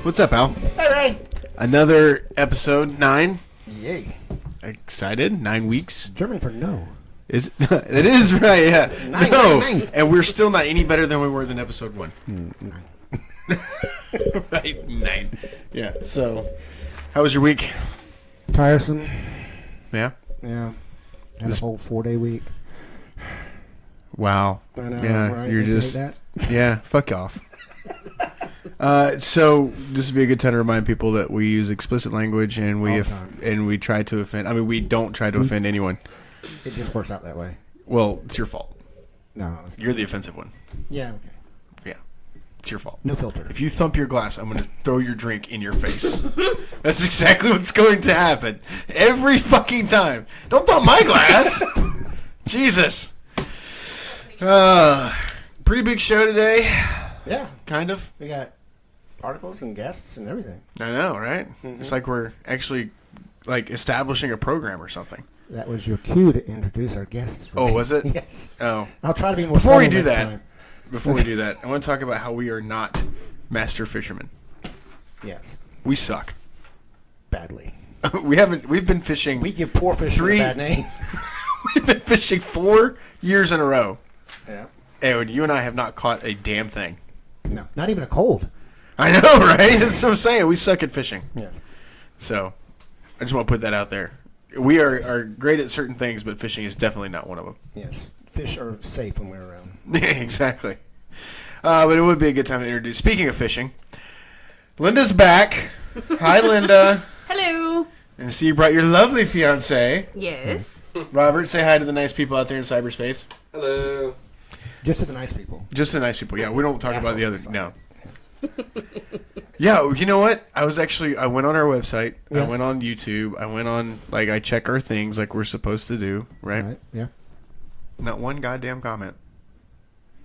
What's up, Al? All right. Another episode 9. Yay. Excited? 9 weeks. German for no. Is it is right? Yeah. Nine. And we're still not any better than we were than episode 1. 9. Right, 9. Yeah. So, how was your week? Tiresome. Yeah. Yeah. Had a whole 4-day week. Wow. I know, Yeah. right? You're Don't you just. hate Yeah. Fuck off. So this would be a good time to remind people that we use explicit language and we try to offend. I mean, we don't try to offend anyone. It just works out that way. Well, it's your fault. No. You're the offensive one. Yeah, okay. Yeah, it's your fault. No filter. If you thump your glass, I'm going to throw your drink in your face. That's exactly what's going to happen every fucking time. Don't thump my glass. Jesus. Pretty big show today. Yeah. Kind of. We got articles and guests and everything. I know, right? Mm-hmm. It's like we're actually like establishing a program or something. That was your cue to introduce our guests. Right? Oh, was it? Yes. Oh. I'll try to be more Before we subtle do next that, time. I want to talk about how we are not master fishermen. Yes. We suck. Badly. We've been fishing. We give poor fish a bad name. We've been fishing 4 years in a row. Yeah. And you and I have not caught a damn thing. No, not even a cold. I know, right? That's what I'm saying. We suck at fishing. Yeah. So, I just want to put that out there. We are great at certain things, but fishing is definitely not one of them. Yes. Fish are safe when we're around. Yeah, exactly. But it would be a good time to introduce. Speaking of fishing, Linda's back. Hi, Linda. Hello. And I see you brought your lovely fiancé. Yes. Robert, say hi to the nice people out there in cyberspace. Hello. Just to the nice people. Just the nice people. Yeah, we don't talk about the other. Assholes. No. Yeah, you know what? I went on our website. Yes. I went on YouTube. I went on, I check our things like we're supposed to do, right? Right. Yeah. Not one goddamn comment.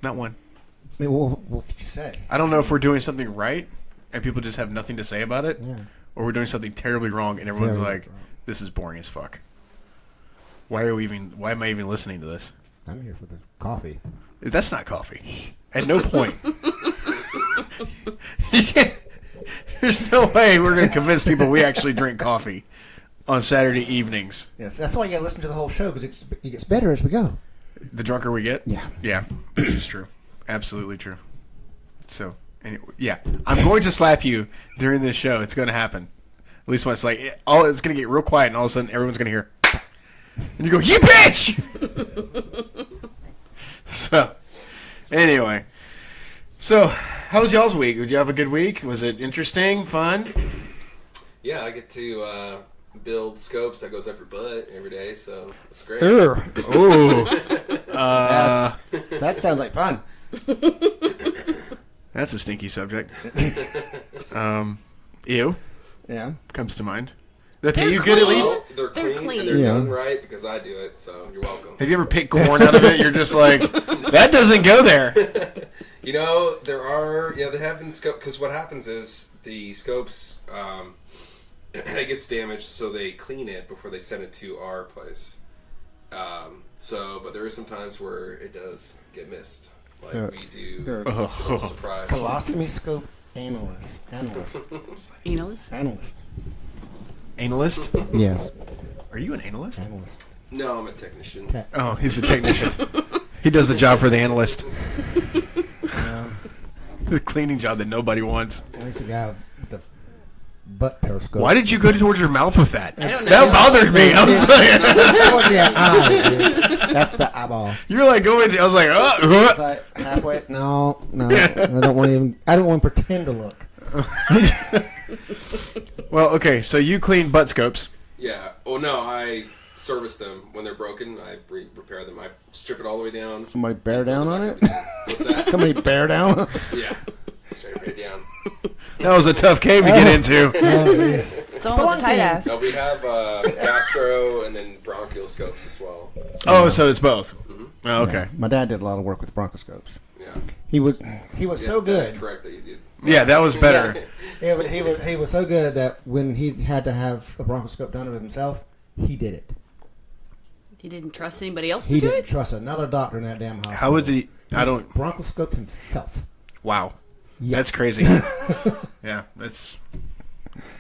Not one. I mean, what could you say? I don't know if we're doing something right and people just have nothing to say about it, Yeah. or we're doing something terribly wrong and everyone's Terribly like, wrong. this is boring as fuck. Why am I even listening to this? I'm here for the coffee. That's not coffee. At no point. You can't, there's no way we're going to convince people we actually drink coffee on Saturday evenings. Yes, that's why you got to listen to the whole show because it gets better as we go. The drunker we get? Yeah. Yeah, this is true. Absolutely true. So, anyway, yeah. I'm going to slap you during this show. It's going to happen. At least once. It's going to get real quiet, and all of a sudden, everyone's going to hear, and you go, you bitch! So, anyway. So, how was y'all's week? Did you have a good week? Was it interesting, fun? Yeah, I get to build scopes that goes up your butt every day, so it's great. Ooh. That sounds like fun. That's a stinky subject. Ew. Yeah. Comes to mind. They pay They're you good at clean. least? They're clean, and they're Yeah. done right because I do it, so you're welcome. Have you ever picked corn out of it? You're just like, that doesn't go there. You know, they have been scope, because what happens is the scopes, it gets damaged, so they clean it before they send it to our place. But there is some times where it does get missed. Like Sure. we do Sure. a little surprise. Colostomy scope analyst. Analyst? Yes. Are you an analyst? Analyst. No, I'm a technician. Oh, he's the technician. He does the job for the analyst. The cleaning job that nobody wants. There's the guy with the butt periscope. Why did you go towards your mouth with that? I don't know. That bothered me. I was like, That was the eye, dude. That's the eyeball. you were like going to, I was like, It's like halfway. No. I don't want to pretend to look. Well, okay, so you clean butt scopes. Yeah. Oh no, I service them when they're broken. I repair them. I strip it all the way down. Somebody bear down on it. What's that? Somebody bear down. Yeah. Straight right down. That was a tough cave to get into. It's almost a tight ass. No, we have gastro and then bronchial scopes as well. Oh, so it's both. Oh, okay. My dad did a lot of work with bronchoscopes. Yeah. He was so That's good. correct that you did. Yeah, that was better. Yeah, but he was so good that when he had to have a bronchoscope done of himself, he did it. He didn't trust anybody else He to do didn't it? trust another doctor in that damn hospital. How was he? I He don't. bronchoscoped himself. Wow. Yeah. That's crazy. Yeah, that's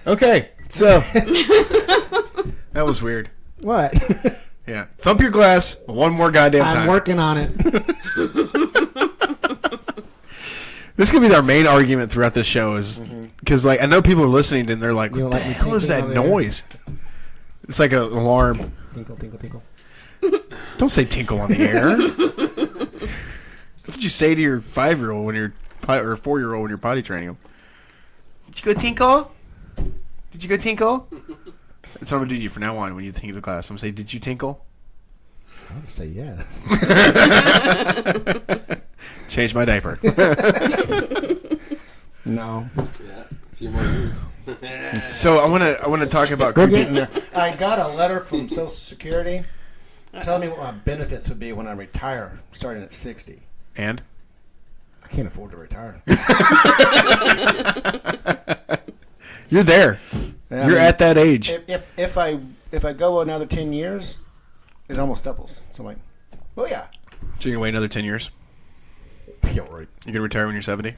okay. So that was weird. What? Yeah, thump your glass one more goddamn time. I'm working on it. This could be our main argument throughout this show, is because like I know people are listening and they're like, You "What don't the like me hell is that tinkling on the air? noise?" It's like an alarm. Tinkle, tinkle, tinkle. Don't say tinkle on the air. That's what you say to your 5-year-old when you're or 4-year-old when you're potty training them. Did you go tinkle? Did you go tinkle? That's what I'm gonna do to you from now on when you think of the class. I'm gonna say, "Did you tinkle?" I would say yes. Change my diaper. No. Yeah, a few more years. So I wanna talk about We're creepy. getting there. I got a letter from Social Security telling me what my benefits would be when I retire, starting at 60. And I can't afford to retire. you're there. Yeah, You're at that age. If I go another 10 years, it almost doubles. So I'm like, well, yeah. So you're gonna wait another 10 years? Yeah, right. You're gonna retire when you're 70?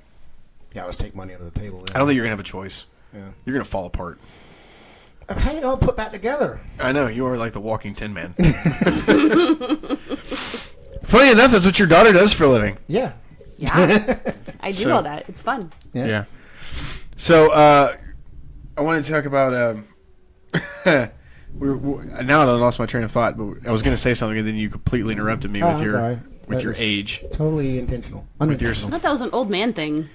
Yeah, let's take money under the table. I don't think you're gonna have a choice. Yeah. You're gonna fall apart. How do you all put back together? I know, you are like the walking Tin Man. Funny enough, that's what your daughter does for a living. Yeah. Yeah. I do So- all that. It's fun. Yeah. So I wanted to talk about now I lost my train of thought, but I was going to say something and then you completely interrupted me Oh, with I'm your sorry. with That your was age. Totally intentional. With your I Unintentional. thought that was an old man thing.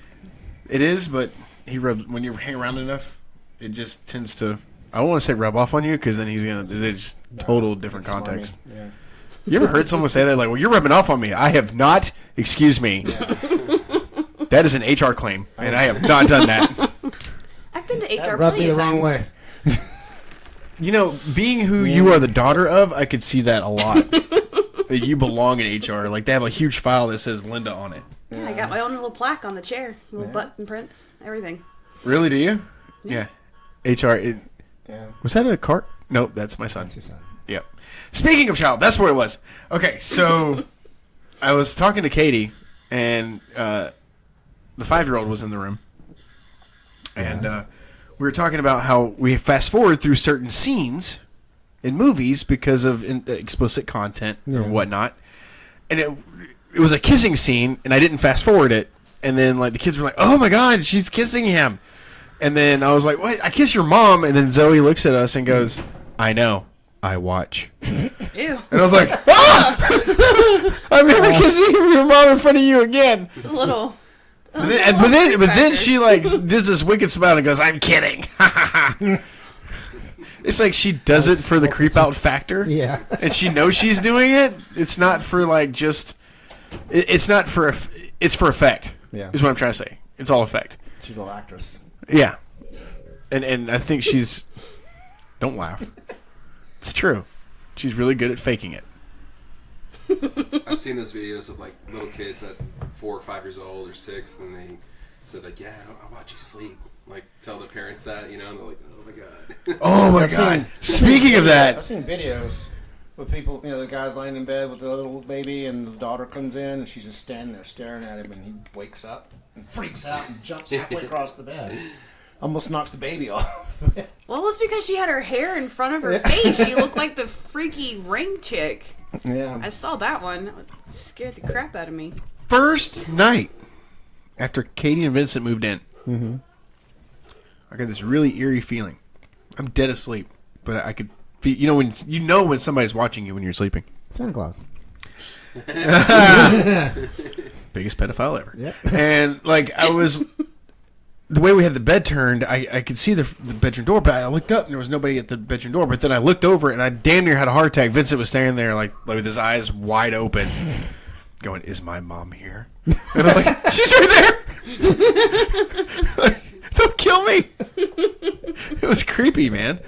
It is, but when you hang around enough, it just tends to. I don't want to say rub off on you because then he's gonna. It's total different Smarmy. context. Yeah. You ever heard someone say that? Like, well, you're rubbing off on me. I have not. Excuse me. That is an HR claim, and I have not done that. I've been to That HR rubbed plenty me the of wrong times. way. You know, being who you are the daughter of, I could see that a lot. That you belong in HR. Like, they have a huge file that says Linda on it. Yeah, I got my own little plaque on the chair, little button prints, everything. Really, do you? Yeah. HR. Yeah. Was that a cart? Nope, that's my son. That's your son. Yep. Speaking of child, that's what it was. Okay, so I was talking to Katie, and the 5-year-old was in the room. And we were talking about how we fast forward through certain scenes in movies because of explicit content or whatnot. And it was a kissing scene, and I didn't fast forward it. And then like the kids were like, "Oh my God, she's kissing him!" And then I was like, "What? I kiss your mom?" And then Zoe looks at us and goes, "I know, I watch." Ew. And I was like, "Ah! I'm never kissing your mom in front of you again." A little. But then she like does this wicked smile and goes, "I'm kidding." It's like she does it for the creep out factor. Yeah. And she knows she's doing it. It's not for like just. It's not for. It's for effect. Yeah. Is what I'm trying to say. It's all effect. She's a little actress. Yeah. And I think she's. Don't laugh. It's true. She's really good at faking it. I've seen those videos of like little kids at 4 or 5 years old or 6, and they said like, "Yeah, I watch you sleep." Like tell the parents that, you know, and they're like, "Oh my God." Oh my God! Speaking of I've that, seen videos with people, you know, the guy's laying in bed with the little baby, and the daughter comes in, and she's just standing there staring at him, and he wakes up and freaks out and jumps halfway across the bed. Almost knocks the baby off. Well, it was because she had her hair in front of her face. She looked like the freaky ring chick. Yeah. I saw that one. That scared the crap out of me. first night after Katie and Vincent moved in, I got this really eerie feeling. I'm dead asleep, but I could feel. You know when somebody's watching you when you're sleeping. Santa Claus. Biggest pedophile ever. Yep. And like I was, the way we had the bed turned, I could see the bedroom door, but I looked up and there was nobody at the bedroom door. But then I looked over and I damn near had a heart attack. Vincent was standing there like with his eyes wide open, going, "Is my mom here?" And I was like, "She's right there." Don't kill me. It was creepy, man.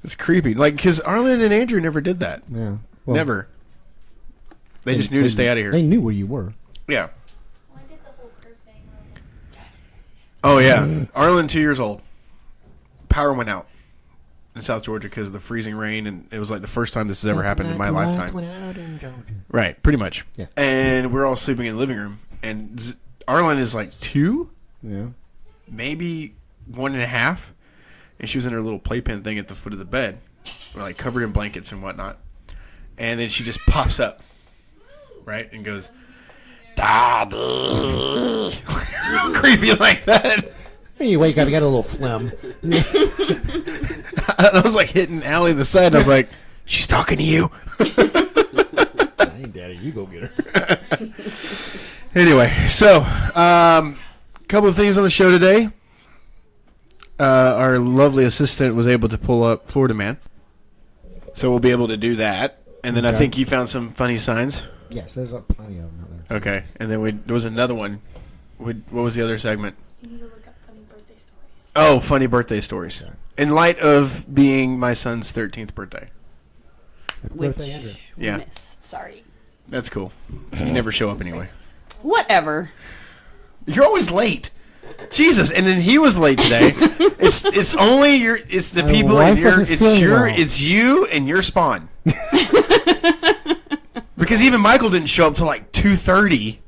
It's creepy. Like, because Arlen and Andrew never did that. Yeah. Well, Never. They just knew to stay out of here. They knew where you were. Yeah. Well, I did the whole curve thing. Oh, yeah. Arlen, 2 years old. Power went out in South Georgia because of the freezing rain, and it was like the first time this has ever happened in my lifetime. Went out in Georgia. Right, pretty much. Yeah. And we're all sleeping in the living room, and Arlen is like 2, Yeah. maybe 1.5, and she was in her little playpen thing at the foot of the bed, like covered in blankets and whatnot. And then she just pops up, right, and goes, "Daddy," creepy like that. When you wake up, you got a little phlegm. I was like hitting Allie in the side. And I was like, "She's talking to you." I ain't daddy. You go get her. Anyway, so couple of things on the show today. Our lovely assistant was able to pull up Florida Man, so we'll be able to do that. And then I Okay. think you found some funny signs. Yes, there's plenty of them out there. Okay, and then there was another one. What was the other segment? You need to look up funny birthday stories. Oh, funny birthday stories. Okay. In light of being my son's 13th birthday. Happy Which birthday, Andrew. we Yeah. missed. Sorry. That's cool. You never show up anyway. Whatever. You're always late. Jesus, and then he was late today. It's only it's the My people wife in your wasn't feeling well. it's you and your spawn. Because even Michael didn't show up till like 2:30.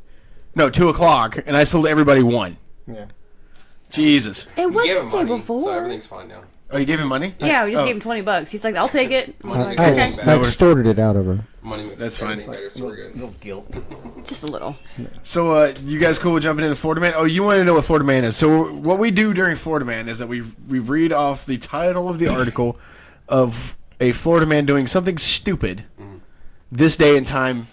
No, 2:00, and I sold everybody 1. Yeah. Jesus. It We was gave the him day money, before. so everything's fine now. Oh, you gave him money? Yeah, we just Oh. gave him $20. He's like, "I'll take it." I was Money like, makes I, okay, everything I better. extorted it out of her. Money makes That's fine. everything better, so we're good. Little guilt. just a little. So, you guys cool with jumping into Florida Man? Oh, you want to know what Florida Man is. So, what we do during Florida Man is that we read off the title of the article of a Florida man doing something stupid this day and time,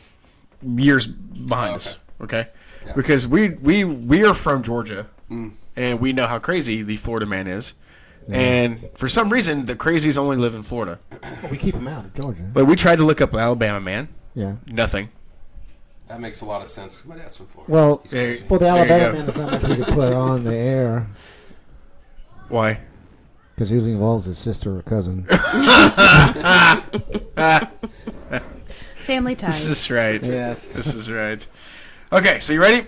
years behind us. Okay? Yeah. Because we are from Georgia, and we know how crazy the Florida Man is. And for some reason, the crazies only live in Florida. We keep them out of Georgia. But we tried to look up Alabama Man. Yeah. Nothing. That makes a lot of sense because my dad's from Florida. Well, He's There- crazy. for the There you Alabama go. man, there's not much we could put on the air Why? because usually involves his sister or cousin. Family ties. This is right. Yes. This is right. Okay, so you ready?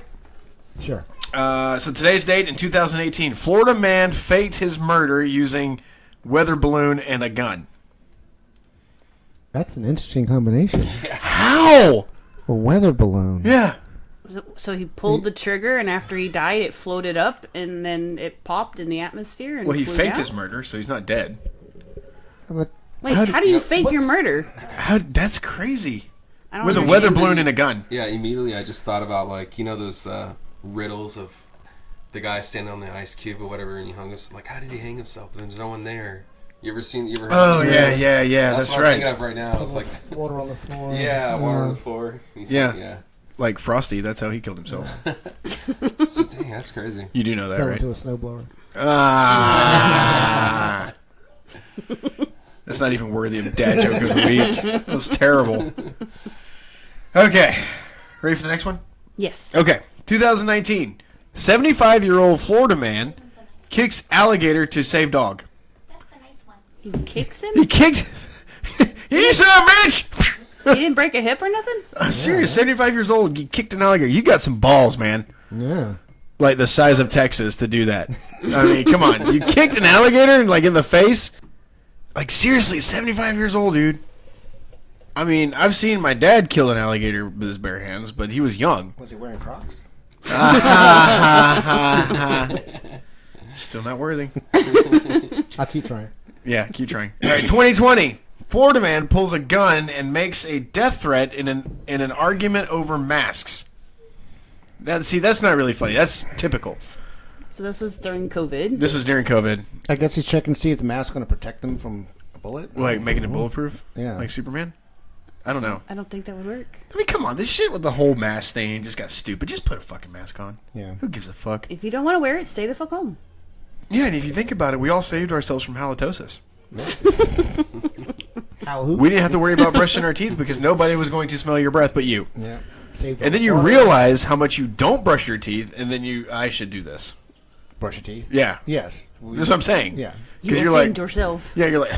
Sure. So today's date in 2018, Florida man faked his murder using weather balloon and a gun. That's an interesting combination. How? A weather balloon. Yeah. So he pulled the trigger, and after he died, it floated up, and then it popped in the atmosphere. And Well, he flew faked down? his murder, so he's not dead. But Wait, How how, did- do you you know, fake your what's- murder? How? That's crazy. I don't With a understand. weather balloon and a gun. Yeah, immediately I just thought about those riddles of the guy standing on the ice cube or whatever, and he hung himself. Like, how did he hang himself? There's no one there. You ever heard? Oh of yeah, this? yeah. That's what I'm right. thinking of right now. It's like, water on the floor. yeah, water on the floor. He's Yeah. like, yeah. Like Frosty. That's how he killed himself. So dang, that's crazy. You do know that, Fell right? into a snowblower. Ah. That's not even worthy of dad joke of the week. That was terrible. Okay. Ready for the next one? Yes. Okay. 2019. 75-year-old Florida man kicks alligator to save dog. That's the nice one. He kicks him? He kicked... You son of a bitch! He didn't break a hip or nothing? I'm serious. 75 years old. You kicked an alligator. You got some balls, man. Yeah. Like the size of Texas to do that. I mean, come on. You kicked an alligator like in the face? Like seriously, 75 years old, dude. I mean, I've seen my dad kill an alligator with his bare hands, but he was young. Was he wearing Crocs? Still not worthy. I'll keep trying. Yeah, keep trying. All right, 2020. Florida man pulls a gun and makes a death threat in an argument over masks. Now, see, that's not really funny. That's typical. So this was during COVID. This was during COVID. I guess he's checking to see if the mask's going to protect them from a bullet. Like making it bulletproof? Yeah. Like Superman? I don't know. I don't think that would work. I mean, come on. This shit with the whole mask thing just got stupid. Just put a fucking mask on. Yeah. Who gives a fuck? If you don't want to wear it, stay the fuck home. Yeah, and if you think about it, we all saved ourselves from halitosis. Hal who? We didn't have to worry about brushing our teeth because nobody was going to smell your breath but you. Yeah. Saved And then you water. realize how much you don't brush your teeth, and then I should do this. Brush your teeth. Yeah. Yes. That's what I'm saying. Yeah. Because You you're like, offend yourself. yeah, you're like,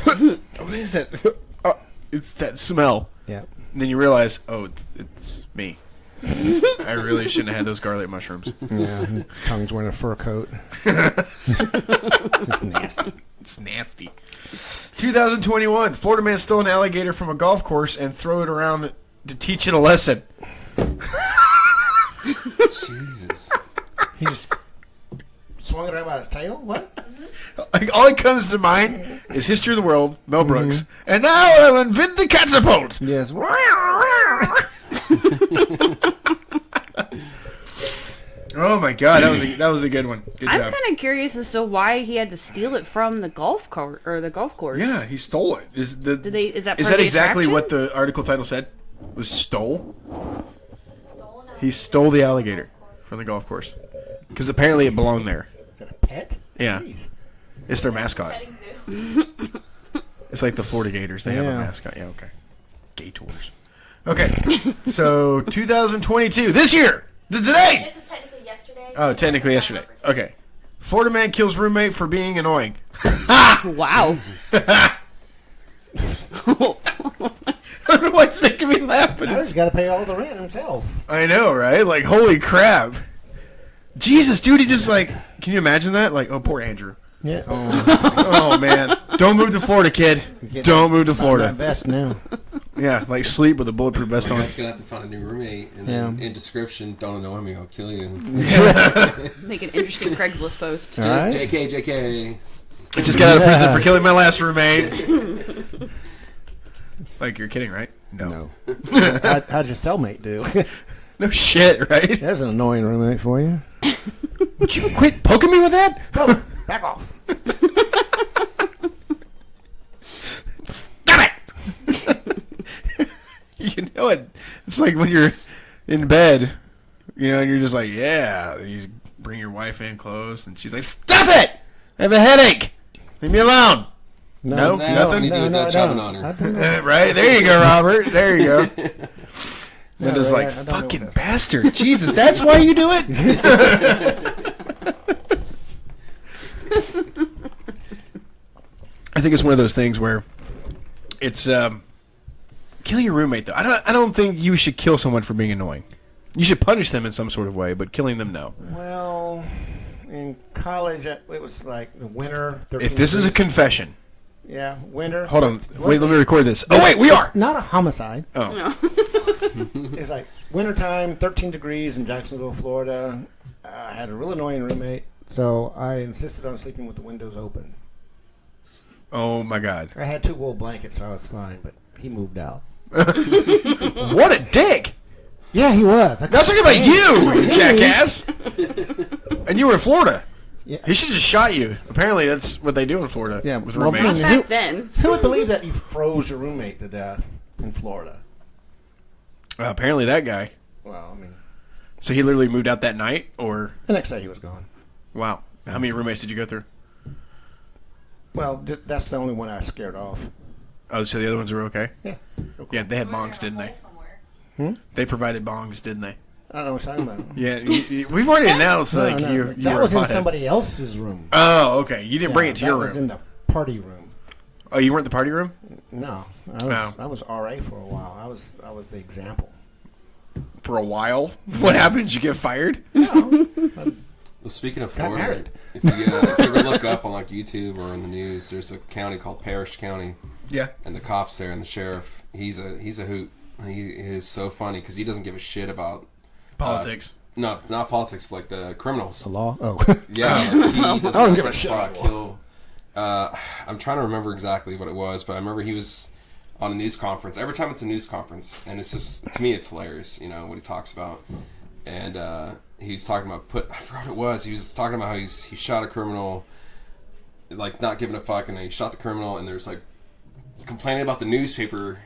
what is that? Oh, it's that smell. Yeah. And then you realize, oh, it's me. I really shouldn't have had those garlic mushrooms. Yeah. Tongue's wearing a fur coat. It's nasty. It's nasty. 2021. Florida man stole an alligator from a golf course and throw it around to teach it a lesson. Jesus. He just swung it around by his tail? What? Like, all that comes to mind is History of the World, Mel Brooks, and now I'll invent the catapult. Yes. Oh my God, that was a good one. Good I'm job. kind of curious as to why he had to steal it from the golf cart or the golf course. Yeah, he stole it. Is that Is that exactly attraction? what the article title said? Was stole? Stolen He stole the alligator from the golf course because apparently it belonged there. Is that a pet? Yeah, Jeez. it's their mascot. petting zoo. It's like the Florida Gators. They have a Yeah. mascot. Yeah, okay. Gators. Okay, so 2022, this year, today. This was technically yesterday. Oh, technically yesterday. Okay. Florida man kills roommate for being annoying. Wow. I don't know what's making me laugh. But Now he's got to pay all the rent himself. I know, right? Like, holy crap. Jesus, dude, he just like, can you imagine that? Like, oh, poor Andrew. Yeah. Oh, man. Don't move to Florida, kid. Don't move to My Florida. best now. Yeah, like sleep with a bulletproof vest on. You're gonna have to find a new roommate, and then in description, don't annoy me, I'll kill you. Make an interesting Craigslist post. All right. JK. I just got out of prison for killing my last roommate. Like, you're kidding, right? No. How'd your cellmate do? No shit, right? There's an annoying roommate for you. Would you quit poking me with that? Oh, back off. Stop it! You know it. It's like when you're in bed, you know, and you're just like, yeah. And you bring your wife in close, and she's like, stop it! I have a headache. Leave me alone. No, nothing. You do a Dutch oven on her. Right there, you go, Robert. There you go. No, Linda's right, like, I don't know fucking what that's- bastard. Jesus, that's why you do it? I think it's one of those things where it's killing your roommate. Though I don't think you should kill someone for being annoying. You should punish them in some sort of way, but killing them, no. Well, in college, it was like the winter. If this is a confession, yeah, winter. hold on. Wait, let me record this. Oh wait, we are. It's not a homicide. Oh, It's like wintertime, 13 degrees in Jacksonville, Florida. I had a real annoying roommate, so I insisted on sleeping with the windows open. oh my God! I had 2 wool blankets, so I was fine, but he moved out. What a dick! Yeah, he was. I was talking about you, jackass. And you were in Florida. Yeah. He should have just shot you. Apparently, that's what they do in Florida. Yeah, with well, roommates. Who- Back then. Who would believe that you froze your roommate to death in Florida? Apparently, that guy. Well, I mean, So he literally moved out that night, or the next day he was gone. wow, how many roommates did you go through? Well, that's the only one I scared off. Oh, so the other ones were okay. Yeah. Yeah, they had bongs, didn't they? Somewhere. They provided bongs, didn't they? I don't know what you're talking about. Yeah, we've already announced like No, you that were was a in pothead. somebody else's room. Oh, okay. You didn't bring it to your That was room. in the party room. Oh, you weren't in the party room No, Oh. I was RA for a while. I was the example. for a while. What happened? Did you get fired? No, Well, speaking of Got Florida, married. if you ever look up on like YouTube or in the news, there's a county called Parrish County, Yeah. and the cops there and the sheriff, he's a hoot. He is so funny because he doesn't give a shit about Politics. not politics, like the criminals. the law. Oh, Yeah, like, he does don't not give a shit fuck about kill. I'm trying to remember exactly what it was, but I remember he was on a news conference. Every time it's a news conference, and it's just, to me, it's hilarious, you know, what he talks about. And he was talking about I forgot what it was. He was talking about how he shot a criminal, like not giving a fuck, and then he shot the criminal, and there's like complaining about the newspaper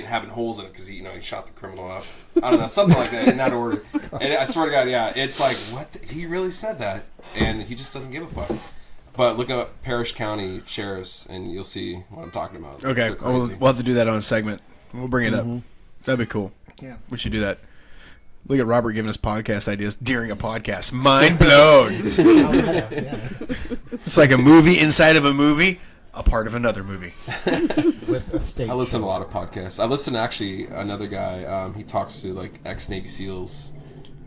having holes in it because he shot the criminal up. I don't know, something like that in that order. And I swear to God, yeah, it's like he really said that, and he just doesn't give a fuck. But look up Parrish County sheriffs, and you'll see what I'm talking about. Okay, They're crazy. we'll have to do that on a segment. We'll bring it up. That'd be cool. yeah. We should do that. Look at Robert giving us podcast ideas during a podcast. Mind blown. Yeah. It's like a movie inside of a movie, a part of another movie. With a stage. I listen to a show. lot of podcasts. I listen to actually another guy. He talks to like ex-Navy SEALs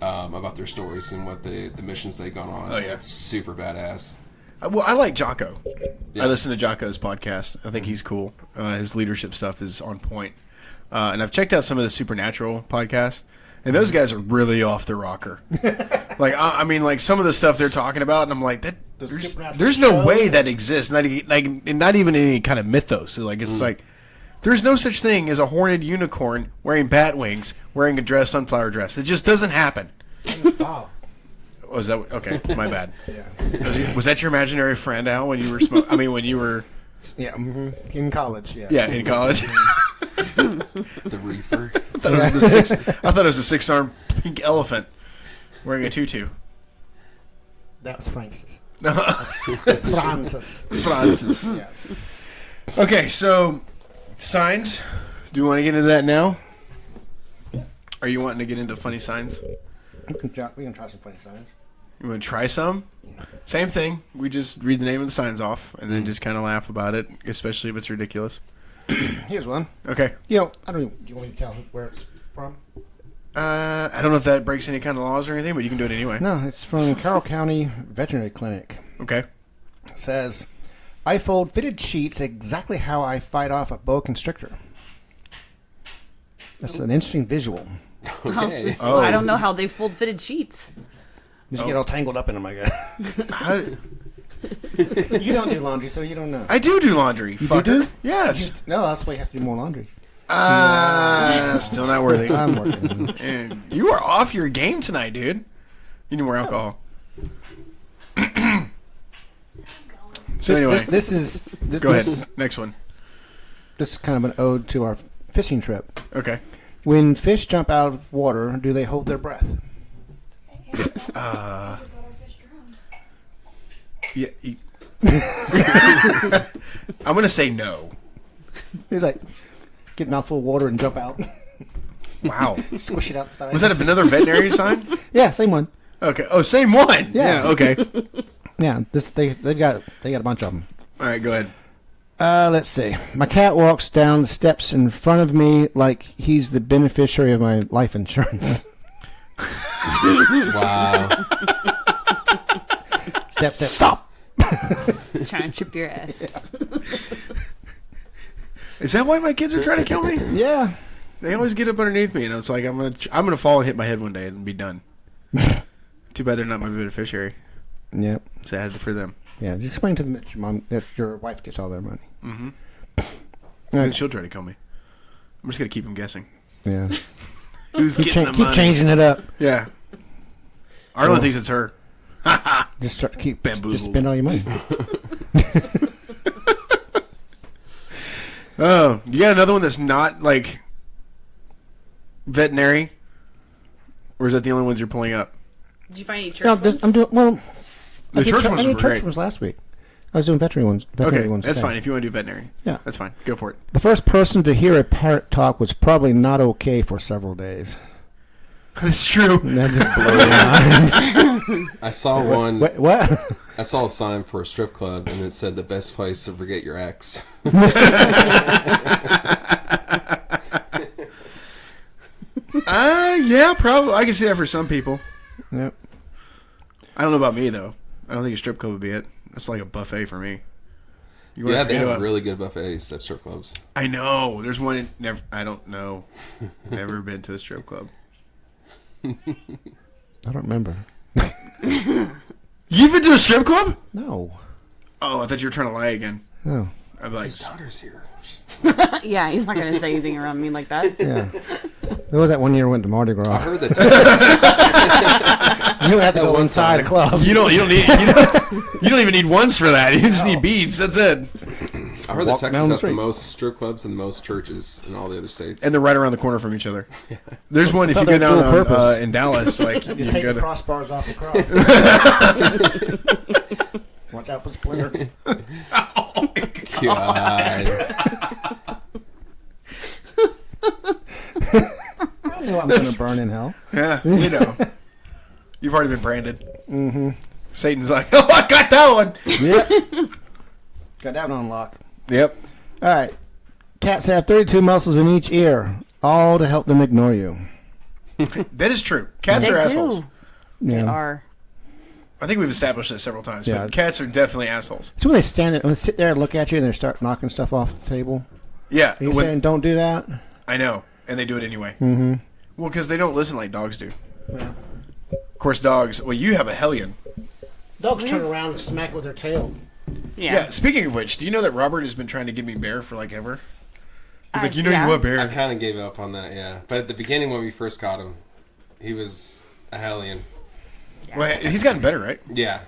about their stories and what the missions they've gone on. Oh, yeah. It's super badass. Well, I like Jocko. Yeah. I listen to Jocko's podcast. I think he's cool. His leadership stuff is on point. And I've checked out some of the Supernatural podcasts, and those guys are really off the rocker. Like, I mean, like some of the stuff they're talking about, and I'm like, that There's no way that exists. Not even any kind of mythos. So, like it's like there's no such thing as a horned unicorn wearing bat wings, wearing a sunflower dress. It just doesn't happen. Bob. Was that okay? My bad. Yeah. Was that your imaginary friend, Al? When you were when you were in college. Yeah. yeah in college. The reefer. I thought it was the 6-armed pink elephant wearing a tutu. That was Francis. Francis. Yes. Okay, so signs. Do you want to get into that now? Are you wanting to get into funny signs? We can try some funny signs. You want to try some? Same thing. We just read the name of the signs off and then just kind of laugh about it, especially if it's ridiculous. Here's one. Okay. I don't. Do you want me to tell where it's from? I don't know if that breaks any kind of laws or anything, but you can do it anyway. No, it's from Carroll County Veterinary Clinic. Okay. It says, "I fold fitted sheets exactly how I fight off a boa constrictor." That's an interesting visual. Okay. Oh. I don't know how they fold fitted sheets. Just get all tangled up in them, I guess. You don't do laundry, so you don't know. I do laundry. Fucker. do? Yes. No, that's why you have to do more laundry. Still not worthy. I'm working. And you are off your game tonight, dude. You need more alcohol. So anyway, This is go ahead. Next one. This is kind of an ode to our fishing trip. Okay. When fish jump out of water, do they hold their breath? Yeah. I'm gonna say no. He's like, get a mouthful of water and jump out. Wow. Squish it out the side. Was that another veterinary sign? Yeah, same one. Okay. Oh, same one. Yeah. Okay. Yeah, they got a bunch of them. All right. Go ahead. Let's see. My cat walks down the steps in front of me like he's the beneficiary of my life insurance. Wow. Step, stop. Trying to trip your ass. Is that why my kids are trying to kill me? Yeah. They always get up underneath me, and it's like I'm gonna fall and hit my head one day and be done. Too bad they're not my beneficiary. Yep. Sad for them. Yeah. Just explain to them that your wife gets all their money. Mm-hmm. And she'll try to kill me. I'm just gonna keep them guessing. Yeah. Who's getting the Keep money? changing it up. Yeah. Arlen thinks it's her. Just start to keep Bamboozled. Just spend all your money. Oh, you got another one that's not like veterinary, or is that the only ones you're pulling up? Did you find any church No, ones? I'm doing well. The church ones I did were church great. ones last week. I was doing veterinary ones. Okay, ones that's today. fine. If you want to do veterinary, Yeah. that's fine. Go for it. The first person to hear a parrot talk was probably not okay for several days. That's true. That just blew my mind. I saw one. Wait, what? I saw a sign for a strip club, and it said the best place to forget your ex. Yeah, probably. I can see that for some people. Yep. I don't know about me though. I don't think a strip club would be it. That's like a buffet for me. You wanna Yeah, they forget have about- really good buffets at strip clubs. I know. There's one in never. I don't know. Never been to a strip club. I don't remember. You've been to a strip club? No. Oh, I thought you were trying to lie again. No. I'm like, His daughter's here. Yeah, he's not gonna say anything around me like that. Yeah. There was that one year I went to Mardi I Gras. heard that. You have to That go one inside a time. club. you don't even need ones for that. You just need beads. That's it. I heard that Walk Texas down the has the street. most strip clubs and the most churches in all the other states. And they're right around the corner from each other. There's one if you thought go they were down dual purpose. in Dallas. Like you Just can take go the to, crossbars off the cross. Watch out for splinters. God. I know I'm going to burn in hell. yeah, you know, you've already been branded. Mm-hmm. Satan's like, oh, I got that one. Yep. Got that one on lock. Yep. All right. Cats have 32 muscles in each ear, all to help them ignore you. That is true. Cats They are do. assholes. They Yeah. are. I think we've established this several times. Yeah. But cats are definitely assholes. So when they stand there, when they sit there and look at you and they start knocking stuff off the table, Yeah. are you when- saying don't do that? I know, and they do it anyway. Mm-hmm. Well, because they don't listen like dogs do. Of course, dogs. Well, you have a hellion. Dogs turn around and smack it with their tail. Yeah. Speaking of which, do you know that Robert has been trying to give me bear for like ever? He's like, you know, yeah. you want I bear. kind of gave up on that, yeah. But at the beginning when we first got him, he was a hellion. Well, he's gotten better, right? Yeah.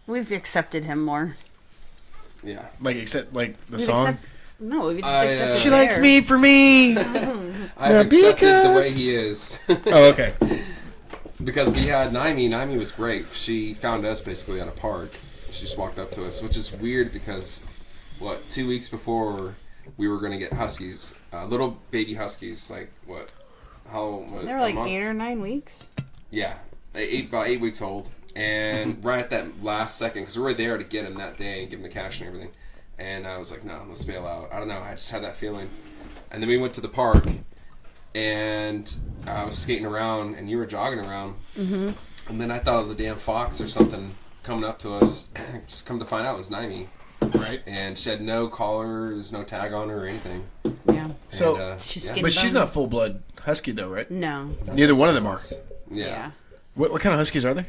We've accepted him more. Yeah. Like, except like the We've song. No, we just I, accepted She Bear. likes me for me. I've accepted the way he is. Oh, okay. Because we had Naimi. Naimi was great. She found us basically at a park. She just walked up to us, which is weird because, 2 weeks before we were going to get huskies, little baby huskies, like what? They were like 8 or 9 weeks. Yeah, about 8 weeks old. And right at that last second, because we were there to get him that day and give him the cash and everything. And I was like, no, let's bail out. I don't know. I just had that feeling. And then we went to the park, and I was skating around, and you were jogging around. Mm-hmm. And then I thought it was a damn fox or something coming up to us. Just come to find out it was Naimi. Right. And she had no collar, there's no tag on her or anything. Yeah. So, And, She's yeah. skinny but she's bones. not full blood husky though, right? No. Neither one of them are. Yeah. What kind of huskies are they?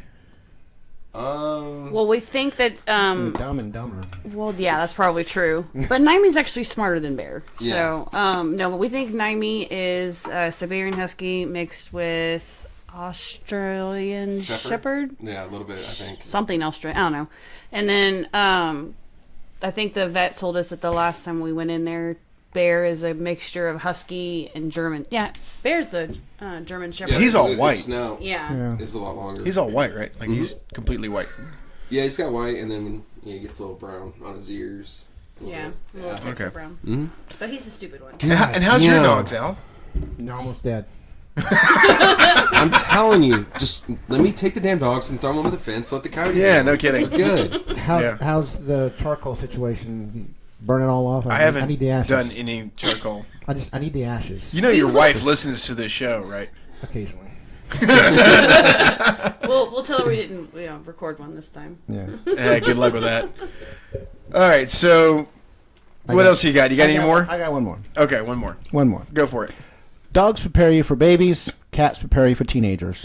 Well, we think that. Dumb and dumber. Well, yeah, that's probably true. But Naimi's actually smarter than Bear. Yeah. So, no, but we think Naimi is Siberian Husky mixed with Australian Shepherd. Yeah, a little bit, I think. Something Australian. I don't know. And then I think the vet told us that the last time we went in there, Bear is a mixture of Husky and German. Yeah, Bear's the German Shepherd. He's all his white. Snout Yeah. is a lot longer. He's all white, right? Like he's completely white. Yeah, he's got white, and then when he gets a little brown on his ears. a little Yeah. bit. A little Okay. brown. Mm-hmm. But he's a stupid one. And how's your dogs, Al? They're almost dead. I'm telling you, just let me take the damn dogs and throw them over the fence. Let the coyotes. Yeah, out. no kidding. Good. Yeah. How's the charcoal situation? Burn it all off? I haven't I need the ashes. done any charcoal. I need the ashes. You know your wife listens to this show, right? Occasionally. We'll tell her we didn't record one this time. Yeah. Good luck with that. All right, so what else you got? You got any more? I got one more. Okay, one more. One more. Go for it. Dogs prepare you for babies. Cats prepare you for teenagers.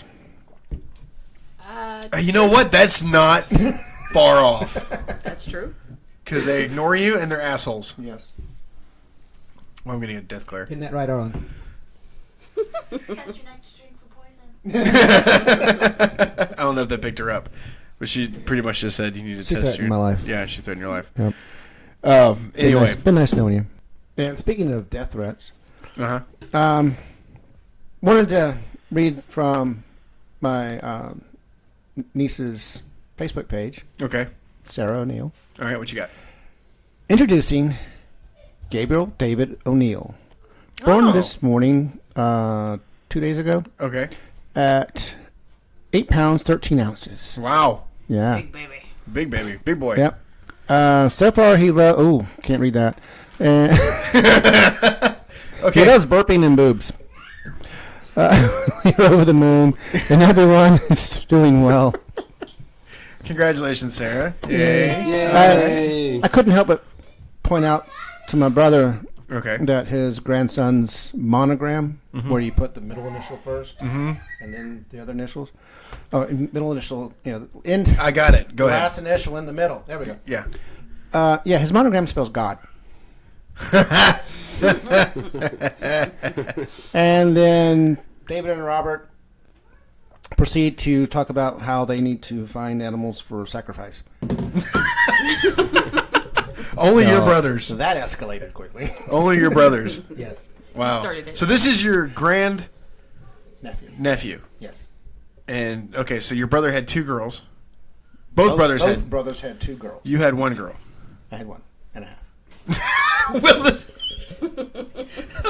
You know what? That's not far off. That's true. Because they ignore you and they're assholes. Yes. Well, I'm going to get death glare. Isn't that right, Arlen? Test your next drink for poison. I don't know if that picked her up. But she pretty much just said you need to She test threatened my life. Yeah, she threatened your life. Yep. Anyway. Been nice knowing you. And speaking of death threats, Uh-huh. wanted to read from my niece's Facebook page, Okay. Sarah O'Neill. All right, what you got? Introducing Gabriel David O'Neill. Born Oh. this morning, 2 days ago, Okay. at 8 pounds, 13 ounces. Wow. Yeah. Big baby. Big baby. Big boy. Yep. So far, he can't read that. He Okay. loves burping and boobs. We're over the moon, and everyone is doing well. Congratulations, Sarah. Yay. Yay! I couldn't help but point out to my brother Okay. that his grandson's monogram, where you put the middle initial first, and then the other initials. Oh, middle initial, end. I got it. Go ahead. Last initial in the middle. There we go. Yeah. Yeah, his monogram spells God. And then David and Robert proceed to talk about how they need to find animals for sacrifice. Only your brothers. So that escalated quickly. Only your brothers. Yes. Wow. started it. So this is your grand Nephew. nephew. Yes. And okay, so your brother had two girls. Both brothers Both had. brothers had 2 girls. You had one girl. I had 1 and a half. Well,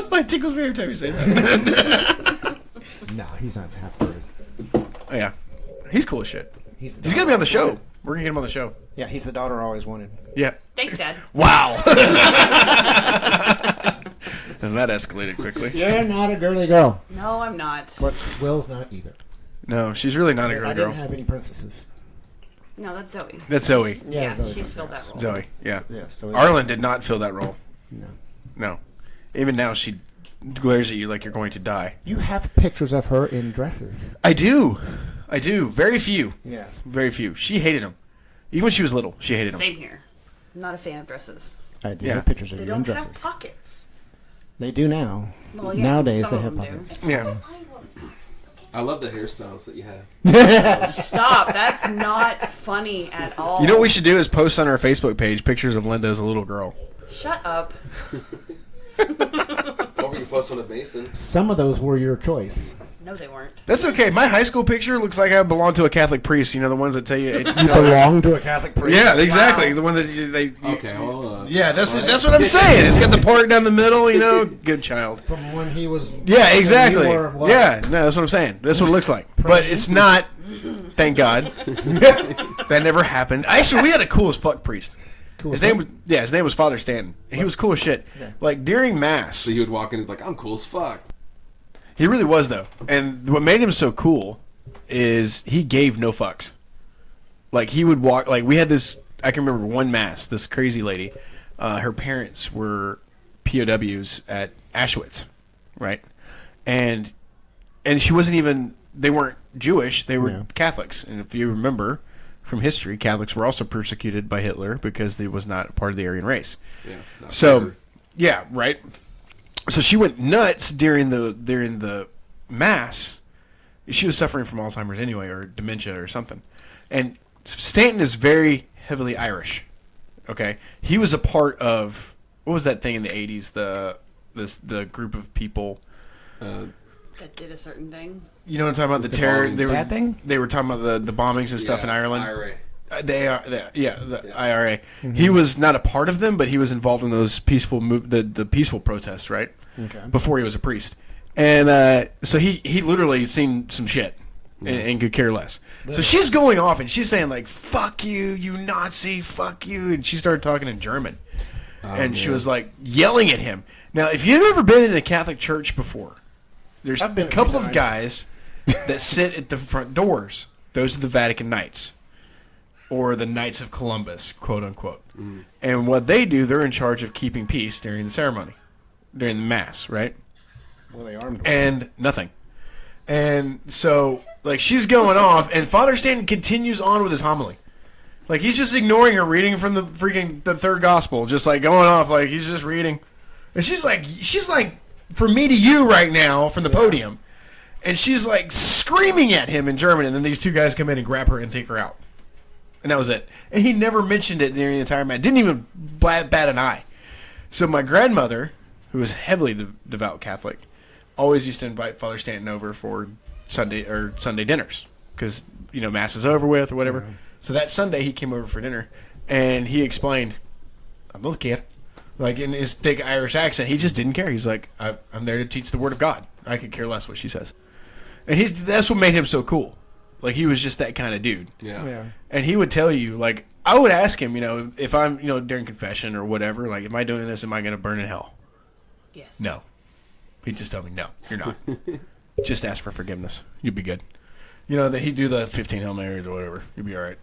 my tickles me every time you say that. No, he's not half dirty. Oh, yeah, he's cool as shit. He's He's gonna be on the show. We're gonna get him on the show. Yeah, he's the daughter I always wanted. Yeah. Thanks, Dad. Wow. And that escalated quickly. You're not a girly girl. No, I'm not. But Will's not either. No, she's really not a I girl. didn't have any princesses. No, that's Zoe. That's Zoe. Yeah, Zoe. she's filled that role. Zoe. Yeah. Yes. So Arlen did not fill that role. No. No. Even now, she glares at you like you're going to die. You have pictures of her in dresses. I do. Very few. Yes. Very few. She hated him. Even when she was little, she hated them. Same here. I'm not a fan of dresses. I do Yeah. have pictures of They you in don't have dresses. pockets. They do now. Well, yeah, Nowadays, some they of have them do. pockets. Yeah. I love the hairstyles that you have. Stop. That's not funny at all. You know what we should do is post on our Facebook page pictures of Linda as a little girl. Shut up. Or we can post one of Mason. Some of those were your choice. No, they weren't. That's okay. My high school picture looks like I belong to a Catholic priest. You know, the ones that tell you. You belong to a Catholic priest. Yeah, exactly. Wow. The one that they. Okay, well, Yeah, that's what I'm saying. It's got the part down the middle. You know, good child. From when he was. Yeah, exactly. You were what? Yeah, no, that's what I'm saying. That's what it looks like. But it's not. Thank God. That never happened. Actually, we had a cool as fuck priest. Cool His as name fuck? was his name was Father Stanton. He was cool as shit. Like during mass. so you would walk in and be like, I'm cool as fuck. He really was though. And what made him so cool is he gave no fucks. Like he would walk like we had this I can remember one mass, this crazy lady, her parents were POWs at Auschwitz, right? And she wasn't even they weren't Jewish, they were Yeah. Catholics. And if you remember from history, Catholics were also persecuted by Hitler because they was not a part of the Aryan race. Yeah. not So, fair. yeah, right. So she went nuts during the mass. She was suffering from Alzheimer's anyway, or dementia, or something. And Stanton is very heavily Irish. Okay, he was a part of what was that thing in the '80s? The group of people. That did a certain thing. You know what I'm talking about? The terror. bombings. They were That thing? They were talking about the bombings and stuff in Ireland. IRA. The IRA. He was not a part of them, but he was involved in those peaceful the peaceful protests, right? Okay. Before he was a priest, and so he literally seen some shit and could care less. So she's going off and she's saying like "fuck you, you Nazi, fuck you," and she started talking in German, and she was like yelling at him. Now, if you've ever been in a Catholic church before, there's I've a been a couple few of times. guys that sit at the front doors. Those are the Vatican Knights. Or the Knights of Columbus, quote unquote. And what they do, they're in charge of keeping peace during the ceremony, during the mass, right? Were they armed? And nothing. And so, like, she's going off, and Father Stanton continues on with his homily. Like, he's just ignoring her, reading from the third gospel, just like going off, like he's just reading. And she's like, from me to you right now from the podium. And she's like screaming at him in German, and then these two guys come in and grab her and take her out. And that was it. And he never mentioned it during the entire match. Didn't even bat an eye. So my grandmother, who was heavily devout Catholic, always used to invite Father Stanton over for Sunday dinners because mass is over with or whatever. So that Sunday he came over for dinner, and he explained, "I'm not a kid." Like in his thick Irish accent, he just didn't care. He's like, "I'm there to teach the Word of God. I could care less what she says." And that's what made him so cool. Like he was just that kind of dude. Yeah. And he would tell you, like, I would ask him, if I'm, during confession or whatever, like, am I doing this? Am I going to burn in hell? Yes. No. He'd just tell me, no, you're not. Just ask for forgiveness. You'll be good. That he'd do the 15 Hail Marys or whatever. You'll be all right.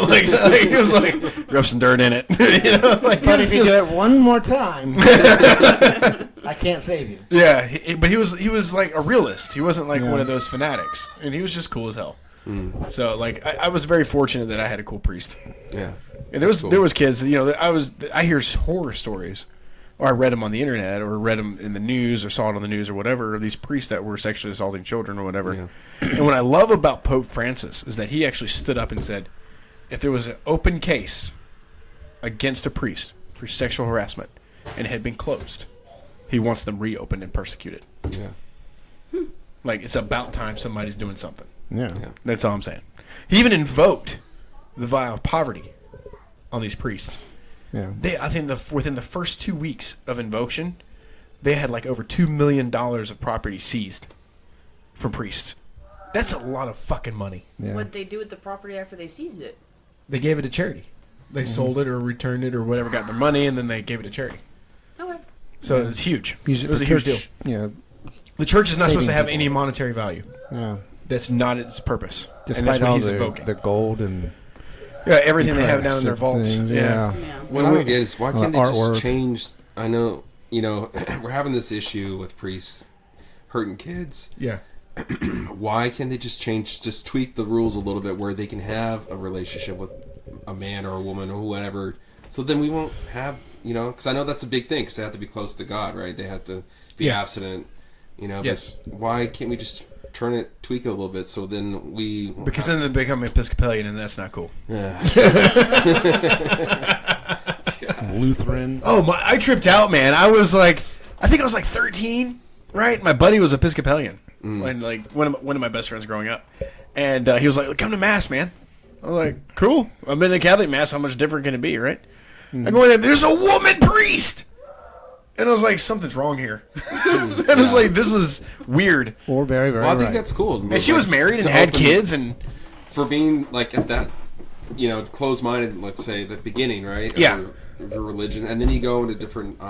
Like he was like, rub some dirt in it. But if you do it one more time, I can't save you. Yeah, but he was like a realist. He wasn't like one of those fanatics. And he was just cool as hell. So, like, I was very fortunate that I had a cool priest. Yeah. And there was Cool. there was kids. I hear horror stories, or I read them on the internet, or read them in the news, or saw it on the news, or whatever. Or these priests that were sexually assaulting children, or whatever. Yeah. And what I love about Pope Francis is that he actually stood up and said, if there was an open case against a priest for sexual harassment and it had been closed, he wants them reopened and persecuted. Yeah. Like it's about time somebody's doing something. Yeah. That's all I'm saying. He even invoked the vow of poverty on these priests. Yeah. I think within the first 2 weeks of invocation, they had like over $2 million of property seized from priests. That's a lot of fucking money. Yeah. What'd they do with the property after they seized it? They gave it to charity. They sold it or returned it or whatever, got their money, and then they gave it to charity. Okay. So it was huge. Use It was a for huge deal. church, Yeah. The church is not supposed to have Saving any monetary value. Yeah. That's not its purpose. and that's Despite what all he's the invoking. gold and Yeah, everything they have down in their vaults. things, Yeah. Yeah. What I don't get is why can't they artwork. just change? I know, we're having this issue with priests hurting kids. Yeah. Why can't they just tweak the rules a little bit where they can have a relationship with a man or a woman or whatever. So then we won't have, because I know that's a big thing, because they have to be close to God, right? They have to be abstinent, Yes. But why can't we just tweak it a little bit, so then we... Because then they become Episcopalian, and that's not cool. Lutheran. Oh, I tripped out, man. I think I was like 13, right? My buddy was Episcopalian, and like one of my best friends growing up, and he was like, "Come to mass, man." I was like, "Cool." I've been to Catholic mass. How much different can it be, right? I go in there. There's a woman priest, and I was like, "Something's wrong here." And I was like, "This was weird." Or very, very. Well, I think right. that's cool. And she was married and had kids, and for being like at that, closed-minded. Let's say the beginning, right? Of your religion, and then you go into different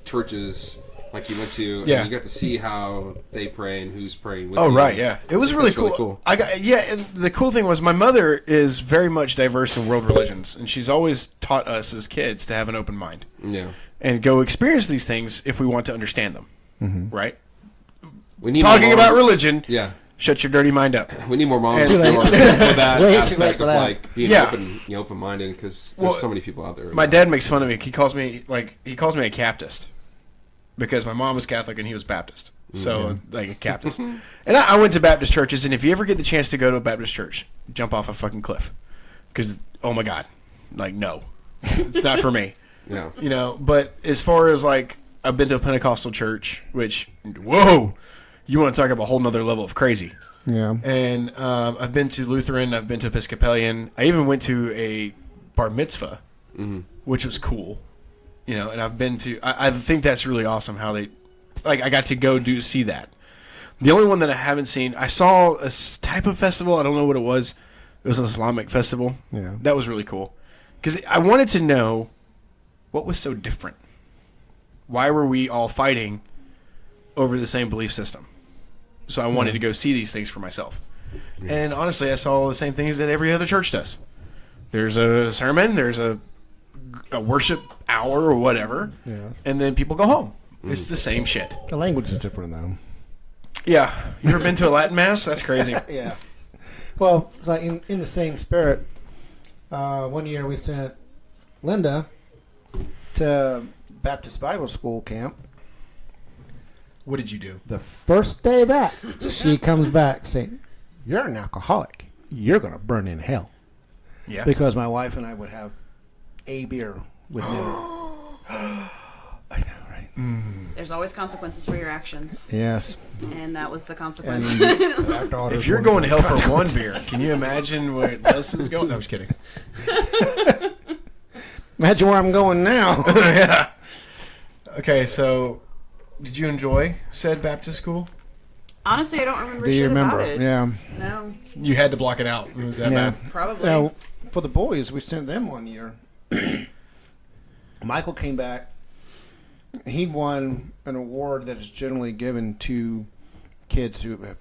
churches like you went to, and you got to see how they pray and who's praying with you. Oh, right, yeah. It was really cool. And the cool thing was my mother is very much diverse in world religions, and she's always taught us as kids to have an open mind. Yeah. And go experience these things if we want to understand them. Mm-hmm. Right? We need Talking more moms. about religion. Yeah. Shut your dirty mind up. We need more moms And- for that Way too aspect late of for that. like being open-minded, because there's so many people out there. My dad makes fun of me. He calls me a Captist because my mom was Catholic and he was Baptist. So like a Captist. And I went to Baptist churches, and if you ever get the chance to go to a Baptist church, jump off a fucking cliff, because oh my god, like no, it's not for me. Yeah. But as far as like I've been to a Pentecostal church, which whoa. You want to talk about a whole nother level of crazy. Yeah. And I've been to Lutheran. I've been to Episcopalian. I even went to a bar mitzvah, which was cool. And I've been to... I think that's really awesome how they... Like, I got to see that. The only one that I haven't seen... I saw a type of festival. I don't know what it was. It was an Islamic festival. Yeah. That was really cool. Because I wanted to know what was so different. Why were we all fighting over the same belief system? So I wanted to go see these things for myself. And honestly, I saw the same things that every other church does. There's a sermon, there's a worship hour or whatever, and then people go home. It's the same shit. The language is different, though. Yeah. You ever been to a Latin mass? That's crazy. Yeah. Well, it's like in the same spirit, one year we sent Linda to Baptist Bible School camp. What did you do? The first day back, she comes back saying, "You're an alcoholic. You're going to burn in hell." Yeah. Because my wife and I would have a beer with dinner. I know, right? There's always consequences for your actions, Yes. and that was the consequence. And our daughters If you're were going to hell for one consequences. beer, can you imagine where this is going? No, I'm just kidding. Imagine where I'm going now. Yeah. Okay, so did you enjoy said Baptist school? Honestly, I don't remember Do you shit remember? about it. Yeah. No, You had to block it out. It was that Yeah. bad. probably. Now, for the boys, we sent them one year. Michael came back. He won an award that is generally given to kids who have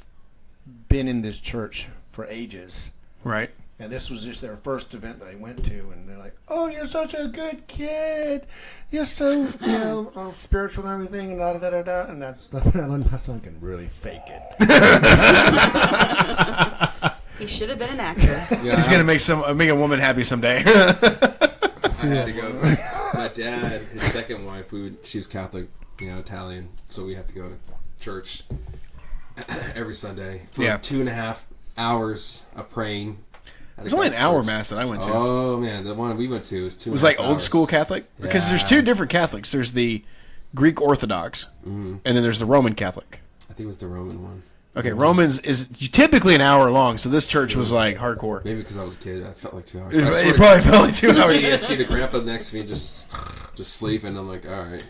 been in this church for ages. Right. And this was just their first event that they went to, and they're like, "Oh, you're such a good kid. You're so, all spiritual and everything, and da da da da." And that's my son can really fake it. He should have been an actor. Yeah, He's gonna make a woman happy someday. I had to go. My dad, his second wife, she was Catholic, Italian, so we had to go to church every Sunday for 2.5 hours of praying. There's only an hour mass that I went to. Oh man, the one we went to was 2.5 It was like hours. old school Catholic, because there's two different Catholics. There's the Greek Orthodox, and then there's the Roman Catholic. I think it was the Roman one. Okay, Romans is typically an hour long, so this church was like hardcore. Maybe because I was a kid, I felt like 2 hours. It probably felt like 2 hours. I see the grandpa next to me just sleeping. I'm like, all right.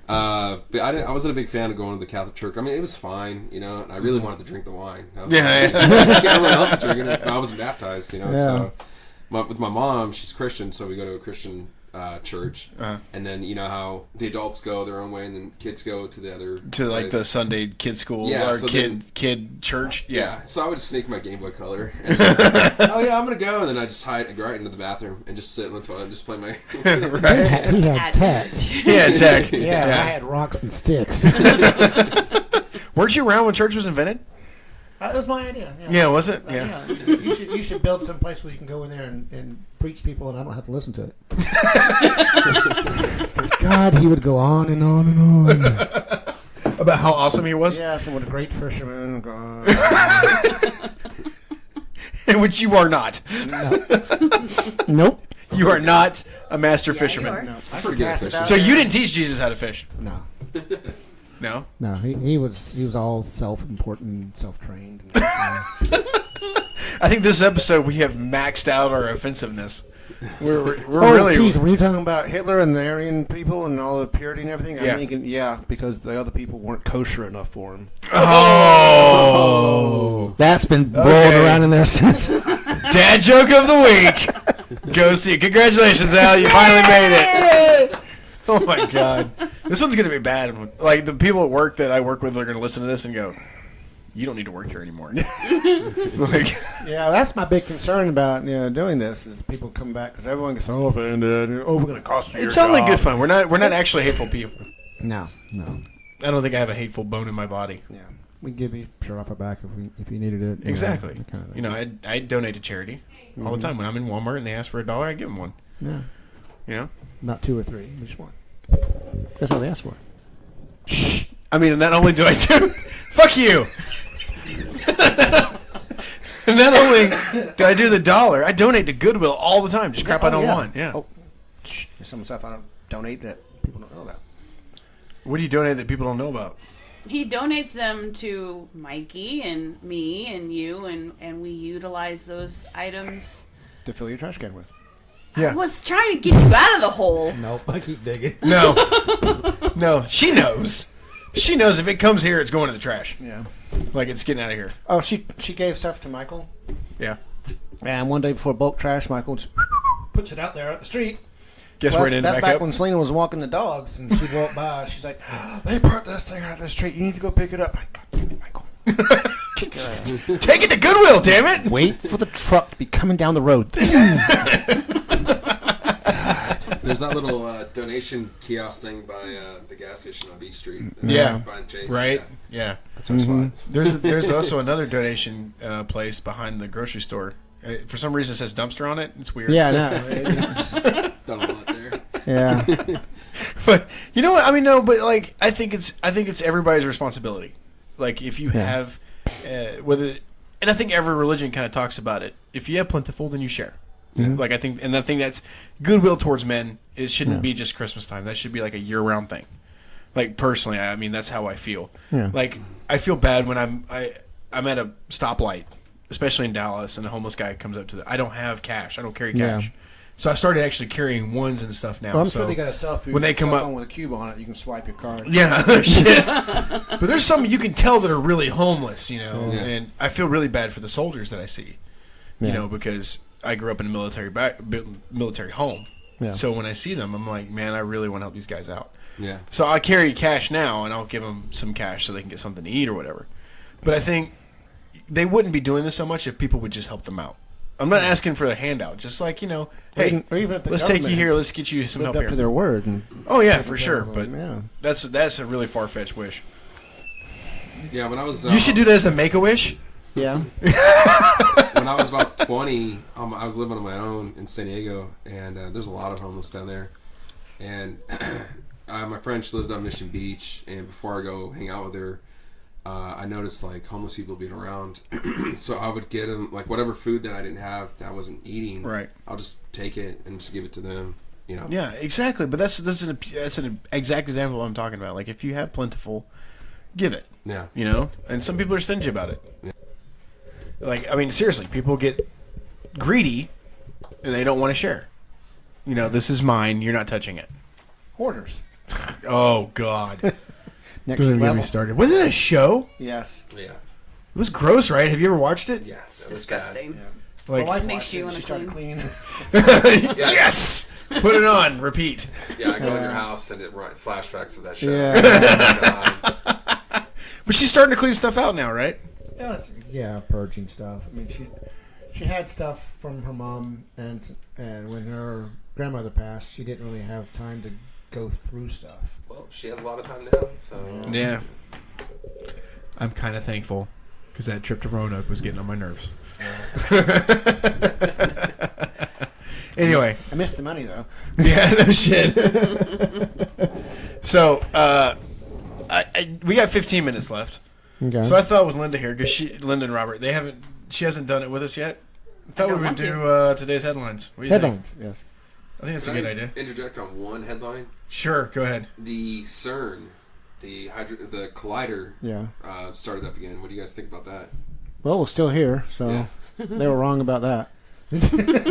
But I wasn't a big fan of going to the Catholic Church. I mean, it was fine, and I really wanted to drink the wine. That was everyone else is drinking it, but I wasn't baptized, So, with my mom, she's Christian, so we go to a Christian church, and then how the adults go their own way, and then kids go to the other like place. the Sunday kid school or so kid church. Yeah, so I would sneak my Game Boy Color. And I'm gonna go, and then I just hide, go right into the bathroom, and just sit in the toilet and just play my. Right. He had tech. Yeah, tech. Yeah, I had rocks and sticks. Weren't you around when church was invented? That was my idea. Yeah, was it? Yeah. You should build some place where you can go in there and preach people, and I don't have to listen to it. 'Cause God, he would go on and on and on. About how awesome he was? Yes, and what a great fisherman. God. Which you are not. Nope. You are not a master you fisherman. are. No, I Pretty could good pass it fisherman. out So there. you didn't teach Jesus how to fish? No. No? No, he was all self-important, self-trained. I think this episode we have maxed out our offensive-ness. We're Oh, really... geez, when you're talking about Hitler and the Aryan people and all the purity and everything, Yeah. I'm thinking, because the other people weren't kosher enough for him. Oh! That's been rolling Okay. around in there since. Dad joke of the week goes to you. Congratulations, Al. You finally made it. Oh, my God. This one's going to be bad. Like, the people at work that I work with are going to listen to this and go, you don't need to work here anymore. Like, Yeah, that's my big concern about doing this is people come back because everyone gets so offended. Oh, we're going to cost you. it sounds like good fun. We're not actually hateful people. No. I don't think I have a hateful bone in my body. Yeah, we give you shirt off our back if you needed it. Exactly. That kind of thing. You know, I donate to charity all the time. When I'm in Walmart and they ask for $1, I give them one. Yeah, You know? not 2 or 3, just one. That's all they ask for. Shh. I mean, not only do I do... Fuck you. Not only do I do the $1, I donate to Goodwill all the time. Just crap I don't want. Yeah. Oh, there's some stuff I don't donate that people don't know about. What do you donate that people don't know about? He donates them to Mikey and me and you, and we utilize those items. To fill your trash can with. I was trying to get you out of the hole. Nope, I keep digging. No. No. She knows. She knows if it comes here, it's going to the trash. Yeah. Like, it's getting out of here. Oh, she gave stuff to Michael. Yeah. And one day before bulk trash, Michael just puts it out there at the street. Guess Well, where it ended that's back back up? when Selena was walking the dogs, and she'd walk by. She's like, "They put this thing out of the street. You need to go pick it up." I'm like, God damn it, Michael! Kick your ass. Take it to Goodwill, damn it! Wait for the truck to be coming down the road. There's that little donation kiosk thing by the gas station on Beach Street. Yeah. Behind Chase. Right? Yeah. Yeah. That's our spot. There's also another donation place behind the grocery store. For some reason, it says dumpster on it. It's weird. Yeah, no. Done a lot there. Yeah. But you know what? I mean, no. But like, I think it's everybody's responsibility. Like, if you have whether, and I think every religion kind of talks about it. If you have plentiful, then you share. Like, I think that's goodwill towards men. It shouldn't be just Christmas time. That should be like a year-round thing. Like, personally, I mean, that's how I feel. Yeah. Like, I feel bad when I'm at a stoplight, especially in Dallas, and a homeless guy comes up to the. I don't have cash. I don't carry cash. Yeah. So I started actually carrying ones and stuff now. Well, I'm so sure they got a selfie when they come cell up phone with a cube on it. You can swipe your card. Yeah, shit. But there's some you can tell that are really homeless, you know, and I feel really bad for the soldiers that I see, you know, because I grew up in a military home. Yeah. So when I see them, I'm like, man, I really want to help these guys out. Yeah. So I carry cash now, and I'll give them some cash so they can get something to eat or whatever. But I think they wouldn't be doing this so much if people would just help them out. I'm not asking for a handout. Just like, you know, hey, or even if the let's take you government here. Let's get you some help lived up to here. their word. And Oh yeah, for sure. care But of them, that's a really far fetched wish. Yeah, when I was You should do that as a make a wish. yeah. when I was about 20, I was living on my own in San Diego, and there's a lot of homeless down there. And my friend, she lived on Mission Beach, and before I go hang out with her, I noticed like homeless people being around. So I would get them like whatever food that I didn't have that I wasn't eating. Right. I'll just take it and just give it to them. You know. Yeah, exactly. But that's an exact example of what I'm talking about. Like, if you have plentiful, give it. Yeah. You know, and some people are stingy about it. Yeah. Like, I mean, seriously, people get greedy and they don't want to share. You know, this is mine. You're not touching it. Hoarders. Oh God. Next Don't even get level. me started. Was it a show? Yes. Yeah. It was gross, right? Have you ever watched it? Yeah. That was bad. Disgusting. Like, My wife Makes watched you it and wanna she started clean. cleaning. yes. Put it on. Repeat. Yeah, I go in your house and it flashbacks of that show. Yeah. Oh, God. But she's starting to clean stuff out now, right? Yeah, purging stuff. I mean, she had stuff from her mom, and when her grandmother passed, she didn't really have time to go through stuff. Well, she has a lot of time now, so. Yeah. I'm kind of thankful because that trip to Roanoke was getting on my nerves. Anyway. I missed the money, though. Yeah, no shit. So, we got 15 minutes left. Okay. So I thought with Linda here, because Linda and Robert, she hasn't done it with us yet. I thought we would do today's headlines. What do you Headlines, think? yes. I think that's a good idea. Interject on one headline. Sure, go ahead. The CERN, the collider, Yeah. started up again. What do you guys think about that? Well, we're still here, so Yeah. they were wrong about that.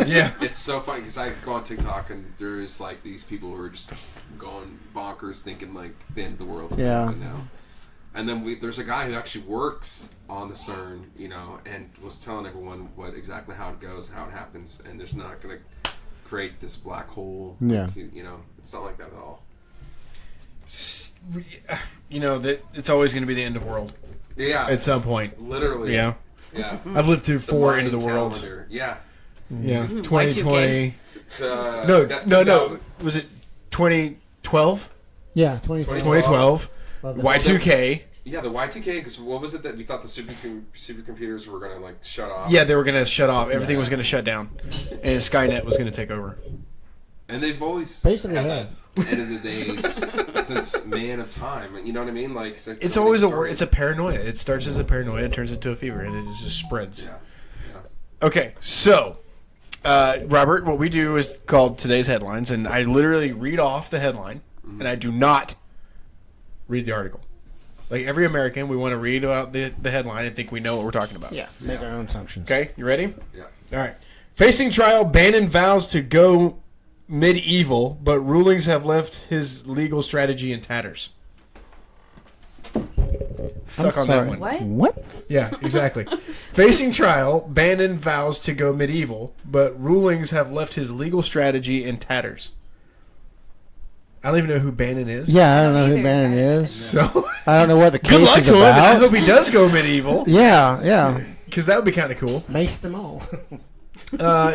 Yeah. It's so funny because I go on TikTok and there's like these people who are just going bonkers, thinking like the end of the world's gonna Yeah. happen now. And then there's a guy who actually works on the CERN, and was telling everyone exactly how it goes, how it happens, and there's not going to create this black hole. Yeah. It's not like that at all. It's always going to be the end of the world Yeah. at some point. Literally. Yeah. Yeah. I've lived through 4 end of the Mayan worlds. calendar. Yeah. Yeah. 2020. No. No. Was it 2012? Yeah, 2020. 2012. Love that. Y2K. Yeah, the Y2K, because what was it that we thought the supercomputers were going to like shut off? Yeah, they were going to shut off. Everything was going to shut down. And Skynet was going to take over. And they've always Basically, had yeah. that end of the days since man of time. You know what I mean? Like It's always it's a paranoia. It starts as a paranoia and turns into a fever, and it just spreads. Yeah. Okay, so Robert, what we do is called today's headlines, and I literally read off the headline, and I do not read the article. Like every American, we want to read about the headline and think we know what we're talking about. Yeah, make our own assumptions. Okay, you ready? Yeah. All right. Facing trial, Bannon vows to go medieval, but rulings have left his legal strategy in tatters. Suck on that sorry. one. What? Yeah, exactly. Facing trial, Bannon vows to go medieval, but rulings have left his legal strategy in tatters. I don't even know who Bannon is. Yeah, I don't know who either. Bannon is. So, I don't know what the case good luck is to him, and I about. hope he does go medieval, Yeah. because that would be kind of cool. Mace them all.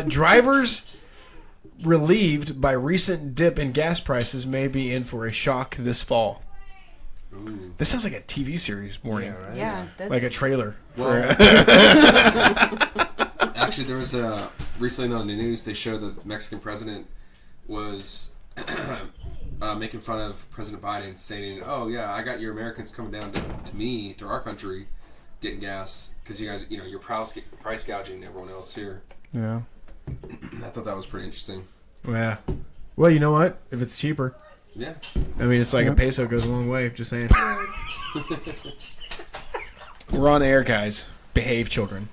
Drivers relieved by recent dip in gas prices may be in for a shock this fall. Ooh. This sounds like a TV series morning, Yeah. That's, like a trailer. Well, actually, there was recently on the news. They showed the Mexican president was making fun of President Biden, stating, "Oh yeah, I got your Americans coming down to our country, getting gas because you guys, you're price gouging everyone else here." Yeah. I thought that was pretty interesting. Yeah. Well, you know what? If it's cheaper, Yeah. I mean, it's like a peso goes a long way. Just saying. We're on air, guys. Behave, children.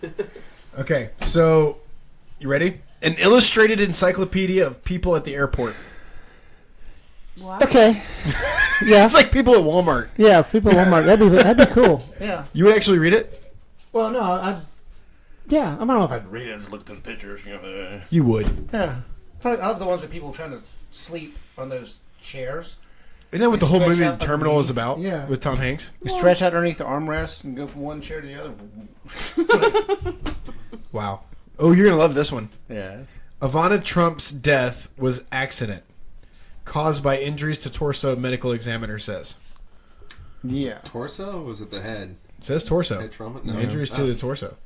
Okay, so you ready? An illustrated encyclopedia of people at the airport. What? Okay. Yeah. It's like people at Walmart. Yeah, people at Walmart. That'd be cool. Yeah. You would actually read it? Well, no, I don't know if I'd read it and look through the pictures. You would. Yeah. I love the ones with people trying to sleep on those chairs. Isn't that what the They whole stretch movie out The Terminal is about? Yeah. With Tom Hanks? You stretch out underneath the armrest and go from one chair to the other. Wow. Oh, you're going to love this one. Yeah. Ivana Trump's death was accident caused by injuries to torso, medical examiner says. Yeah. Torso? Or was it the head? It says torso. Head trauma? No. Injuries to the torso.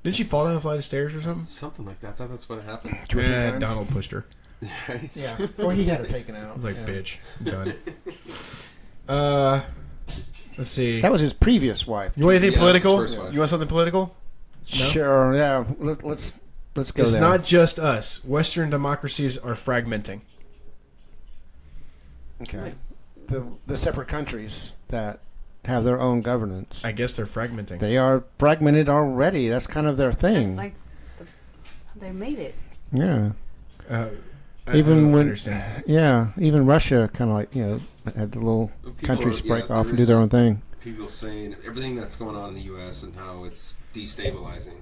Didn't she fall down a flight of stairs or something? Something like that. I thought that's what happened. Yeah, times. Donald pushed her. Yeah. Or he had her taken out. I was like, yeah. bitch. I'm done. Let's see. That was his previous wife. You want anything Yeah, political? that's his first wife. You want something political? Sure. Yeah. Let's go It's there. not just us. Western democracies are fragmenting. Okay. The separate countries that have their own governance. I guess they're fragmenting. They are fragmented already. That's kind of their That's thing. like they made it. Yeah. I Even don't when, understand. yeah, even Russia kind of like had the little People countries are- break yeah, off and do there's- their own thing. People saying everything that's going on in the U.S. and how it's destabilizing.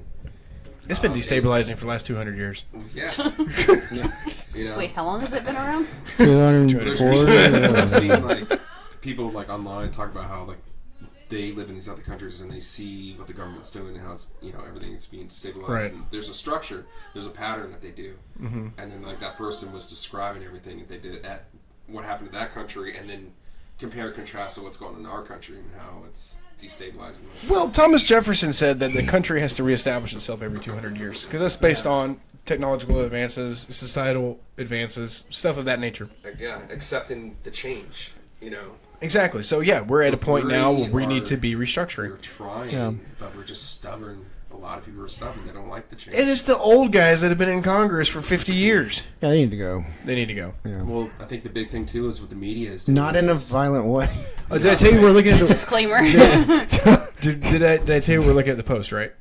It's been destabilizing for the last 200 years. Yeah. Wait, how long has it been around? 240. I've seen like people like online talk about how like they live in these other countries and they see what the government's doing and how it's everything's being destabilized. Right. And there's a structure, there's a pattern that they do, and then like that person was describing everything that they did at what happened to that country, and then compare and contrast to what's going on in our country and how it's destabilizing. Well, Thomas Jefferson said that the country has to reestablish itself every 200 years because that's based on technological advances, societal advances, stuff of that nature. Yeah, accepting the change, you know. Exactly. So, yeah, we're at a point now where we are- need to be We're restructuring. trying, but we're just stubborn. A lot of people are stubborn. They don't like the change. And it's the old guys that have been in Congress for 50 years. Yeah, they need to go. They need to go. Yeah. Well, I think the big thing too is what the media is doing. Not in a is- violent way. Oh, did I tell you we're looking at the... Disclaimer. Did I tell you we're looking at the Post, right?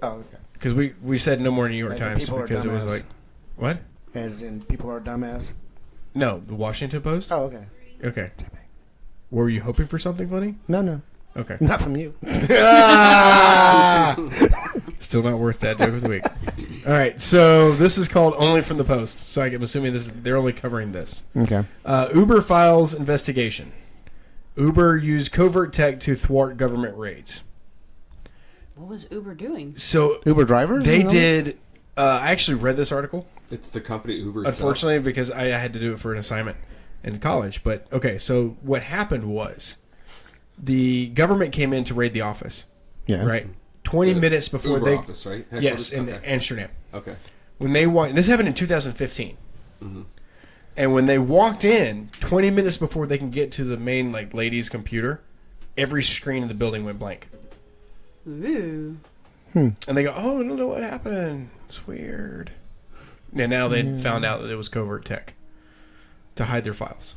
Oh, okay. Because we said no more New York As in Times people are because it was dumbass. like... What? As in, people are dumbass. No, the Washington Post? Oh, okay. Okay. Were you hoping for something funny? No. Okay. Not from you. Ah! Still not worth that joke of the week. All right, so this is called Only from the Post. So I'm assuming they're only covering this. Okay. Uber files investigation. Uber used covert tech to thwart government raids. What was Uber doing? So Uber drivers? they You know? did. I actually read this article. It's the company Uber. Itself. Unfortunately, because I had to do it for an assignment in college. But okay, so what happened was the government came in to raid the office. Yeah. Right, 20 The minutes before Uber they. office, right? Yes, Headquarters? in Okay. Amsterdam. Okay. When they walked, this happened in 2015. And when they walked in, 20 minutes before they can get to the main lady's computer, every screen in the building went blank. Ooh. And they go, "Oh, I don't know what happened. It's weird." And now they found out that it was covert tech to hide their files.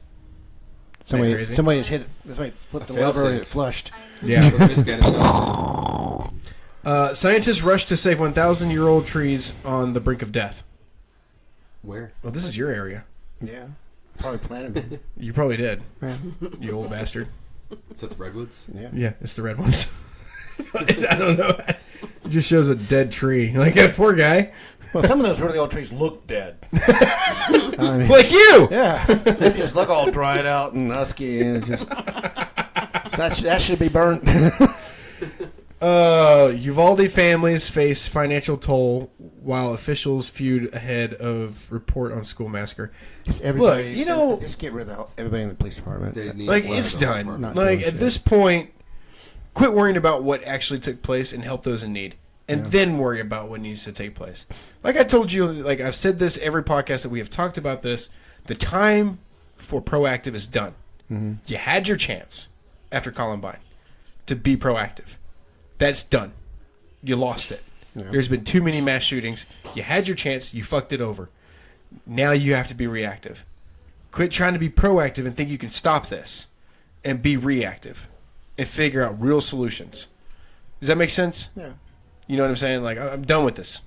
Isn't that crazy? Somebody just hit it. Somebody flipped the fail-safe. lever and it flushed. Yeah. So this guy does- Scientists rush to save 1,000-year-old trees on the brink of death. Where? Well, this is your area. Yeah. Probably planted it. You probably did, Yeah. you old bastard. Is that the redwoods? Yeah. Yeah, it's the red ones. I don't know. It just shows a dead tree. Like that poor guy. Well, some of those really old trees look dead. I mean, Like you! yeah. They just look all dried out and husky, and it's just. So that should be burnt. Uvalde families face financial toll while officials feud ahead of report on school massacre. Just everybody, Look, you know- just get rid of everybody in the police department. They need Like, to it's let the done. department- Not Like, doing at shit. this point, quit worrying about what actually took place and help those in need. And then worry about what needs to take place. Like I told you, like I've said this every podcast that we have talked about this, the time for proactive is done. You had your chance after Columbine to be proactive. That's done. You lost it. There's been too many mass shootings. You had your chance. You fucked it over. Now you have to be reactive. Quit trying to be proactive and think you can stop this, and be reactive, and figure out real solutions. Does that make sense? Yeah. You know what I'm saying? Like, I'm done with this.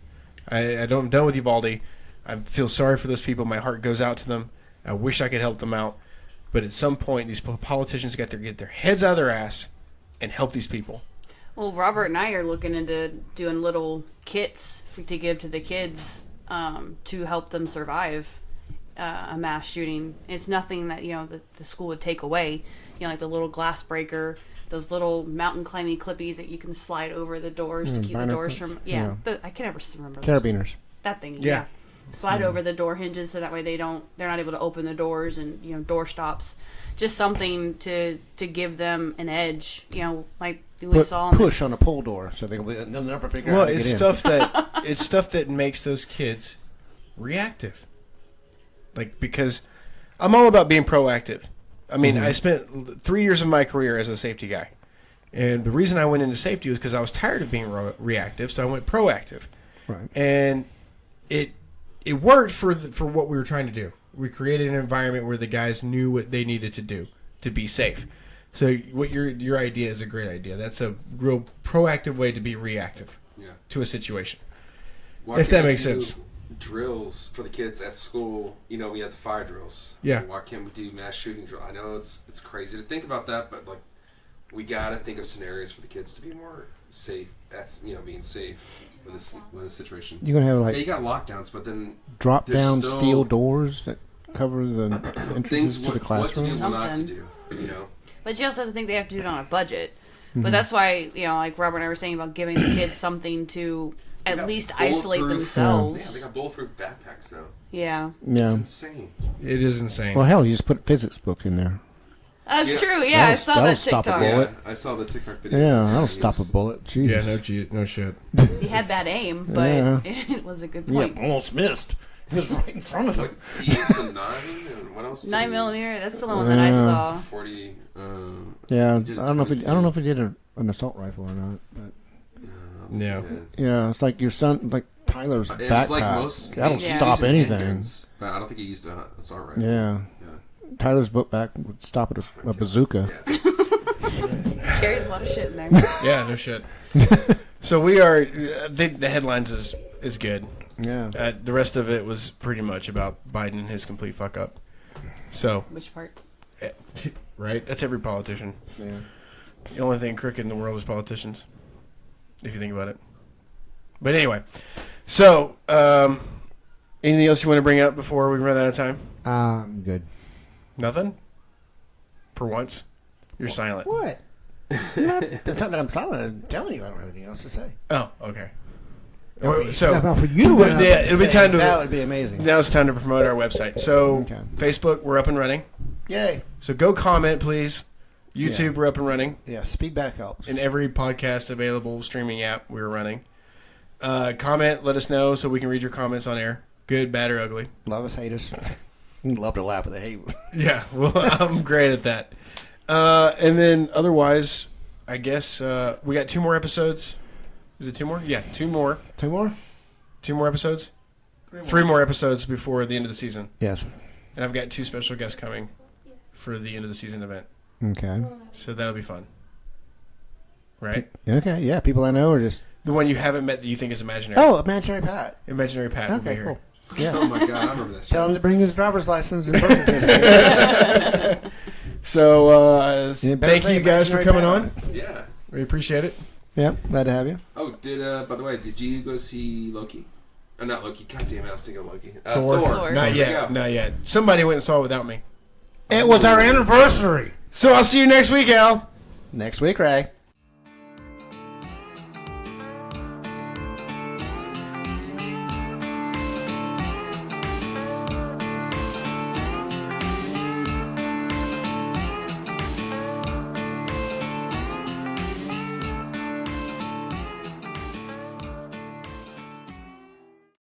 I'm done with Uvalde. I feel sorry for those people. My heart goes out to them. I wish I could help them out. But at some point, these politicians got to get their heads out of their ass and help these people. Well, Robert and I are looking into doing little kits to give to the kids to help them survive a mass shooting. It's nothing that the school would take away. Like the little glass breaker, those little mountain climbing clippies that you can slide over the doors to keep the binder doors clip? from. Yeah. I can never remember those. Carabiners. That thing. Yeah. Slide over the door hinges so that way they're not able to open the doors and door stops. Just something to give them an edge. Like we saw. Push on a pull door so they'll never figure out Well, how to it's get stuff that makes those kids reactive. Like, because I'm all about being proactive. I mean, I spent 3 years of my career as a safety guy. And the reason I went into safety was because I was tired of being reactive, so I went proactive. Right. And it worked for what we were trying to do. We created an environment where the guys knew what they needed to do to be safe. So what your idea is a great idea. That's a real proactive way to be reactive to a situation. Why If that can't we makes do sense. Drills for the kids at school. We have the fire drills. Yeah. Why can't we do mass shooting drill? I know it's crazy to think about that, but we gotta think of scenarios for the kids to be more safe. That's being safe in this situation. You're going to have You got lockdowns, but then drop there's down still steel doors that cover the things entrances to the what to do, classroom. what not to Something. do. But you also have to think they have to do it on a budget. But that's why, like Robert and I were saying about giving the kids something to They at got least isolate bulletproof- themselves. Yeah, they got bulletproof backpacks now. Yeah. It's Yeah. insane. It is insane. Well, hell, you just put a physics book in there. That's Yeah. true. Yeah, I saw that that'll stop a TikTok. bullet. Yeah, I saw the TikTok video. Yeah, that'll He stop a was- bullet. Jeez. Yeah, no shit. He had bad aim, but Yeah. it was a good Yeah, point. almost missed. He was right in front of him. He used a 9, and what else? did he 9mm. use? That's the one that I Yeah. saw. 40. Yeah, I He did a don't know if he, 22. I don't know if he did an assault rifle or not, but Yeah. yeah, it's like your son, like Tyler's It backpack. was like most. That'll he was stop using anything. handguns, but I don't think he used a assault rifle. Yeah, Yeah. Tyler's book back would stop at a bazooka. Yeah. Carries a lot of shit in there. Yeah, no shit. So we are. I think the headlines is good. Yeah. The rest of it was pretty much about Biden and his complete fuck up. So, Which part? right? That's every politician. Yeah. The only thing crooked in the world is politicians, if you think about it. But anyway, so anything else you want to bring up before we run out of time? I'm good. Nothing? For once? You're silent. What? It's not that I'm silent. I'm telling you I don't have anything else to say. Oh, okay. So, Now, for you, but yeah, it'll be time to. that would be amazing. Now it's time to promote our website. So, Okay. Facebook, we're up and running. Yay. So go comment, please. YouTube, Yeah. we're up and running. Yeah, feedback helps. In every podcast available streaming app, we're running. Comment, let us know so we can read your comments on air. Good, bad, or ugly. Love us, hate us. Love to laugh at the hate. Yeah, well, I'm great at that. And then otherwise, I guess we got 2 more episodes. Is it 2 more? Yeah, 2 more. 2 more? 2 more episodes? 3 more episodes before the end of the season. Yes. And I've got 2 special guests coming for the end of the season event. Okay. So that'll be fun. Right? Okay, yeah, people I know are just... The one you haven't met that you think is imaginary. Oh, Imaginary Pat. Imaginary Pat will be Okay, here. cool. Yeah. Oh my god, I remember that. Tell him to bring his driver's license and birth certificate. So You better thank say you guys for Imaginary coming Pat. on. Yeah. We appreciate it. Yeah, glad to have you. Oh, by the way, did you go see Loki? Oh, not Loki. God damn it, I was thinking of Loki. Thor. Thor. Not There we yet. go. Not yet. Somebody went and saw it without me. It was our anniversary. So I'll see you next week, Al. Next week, Ray.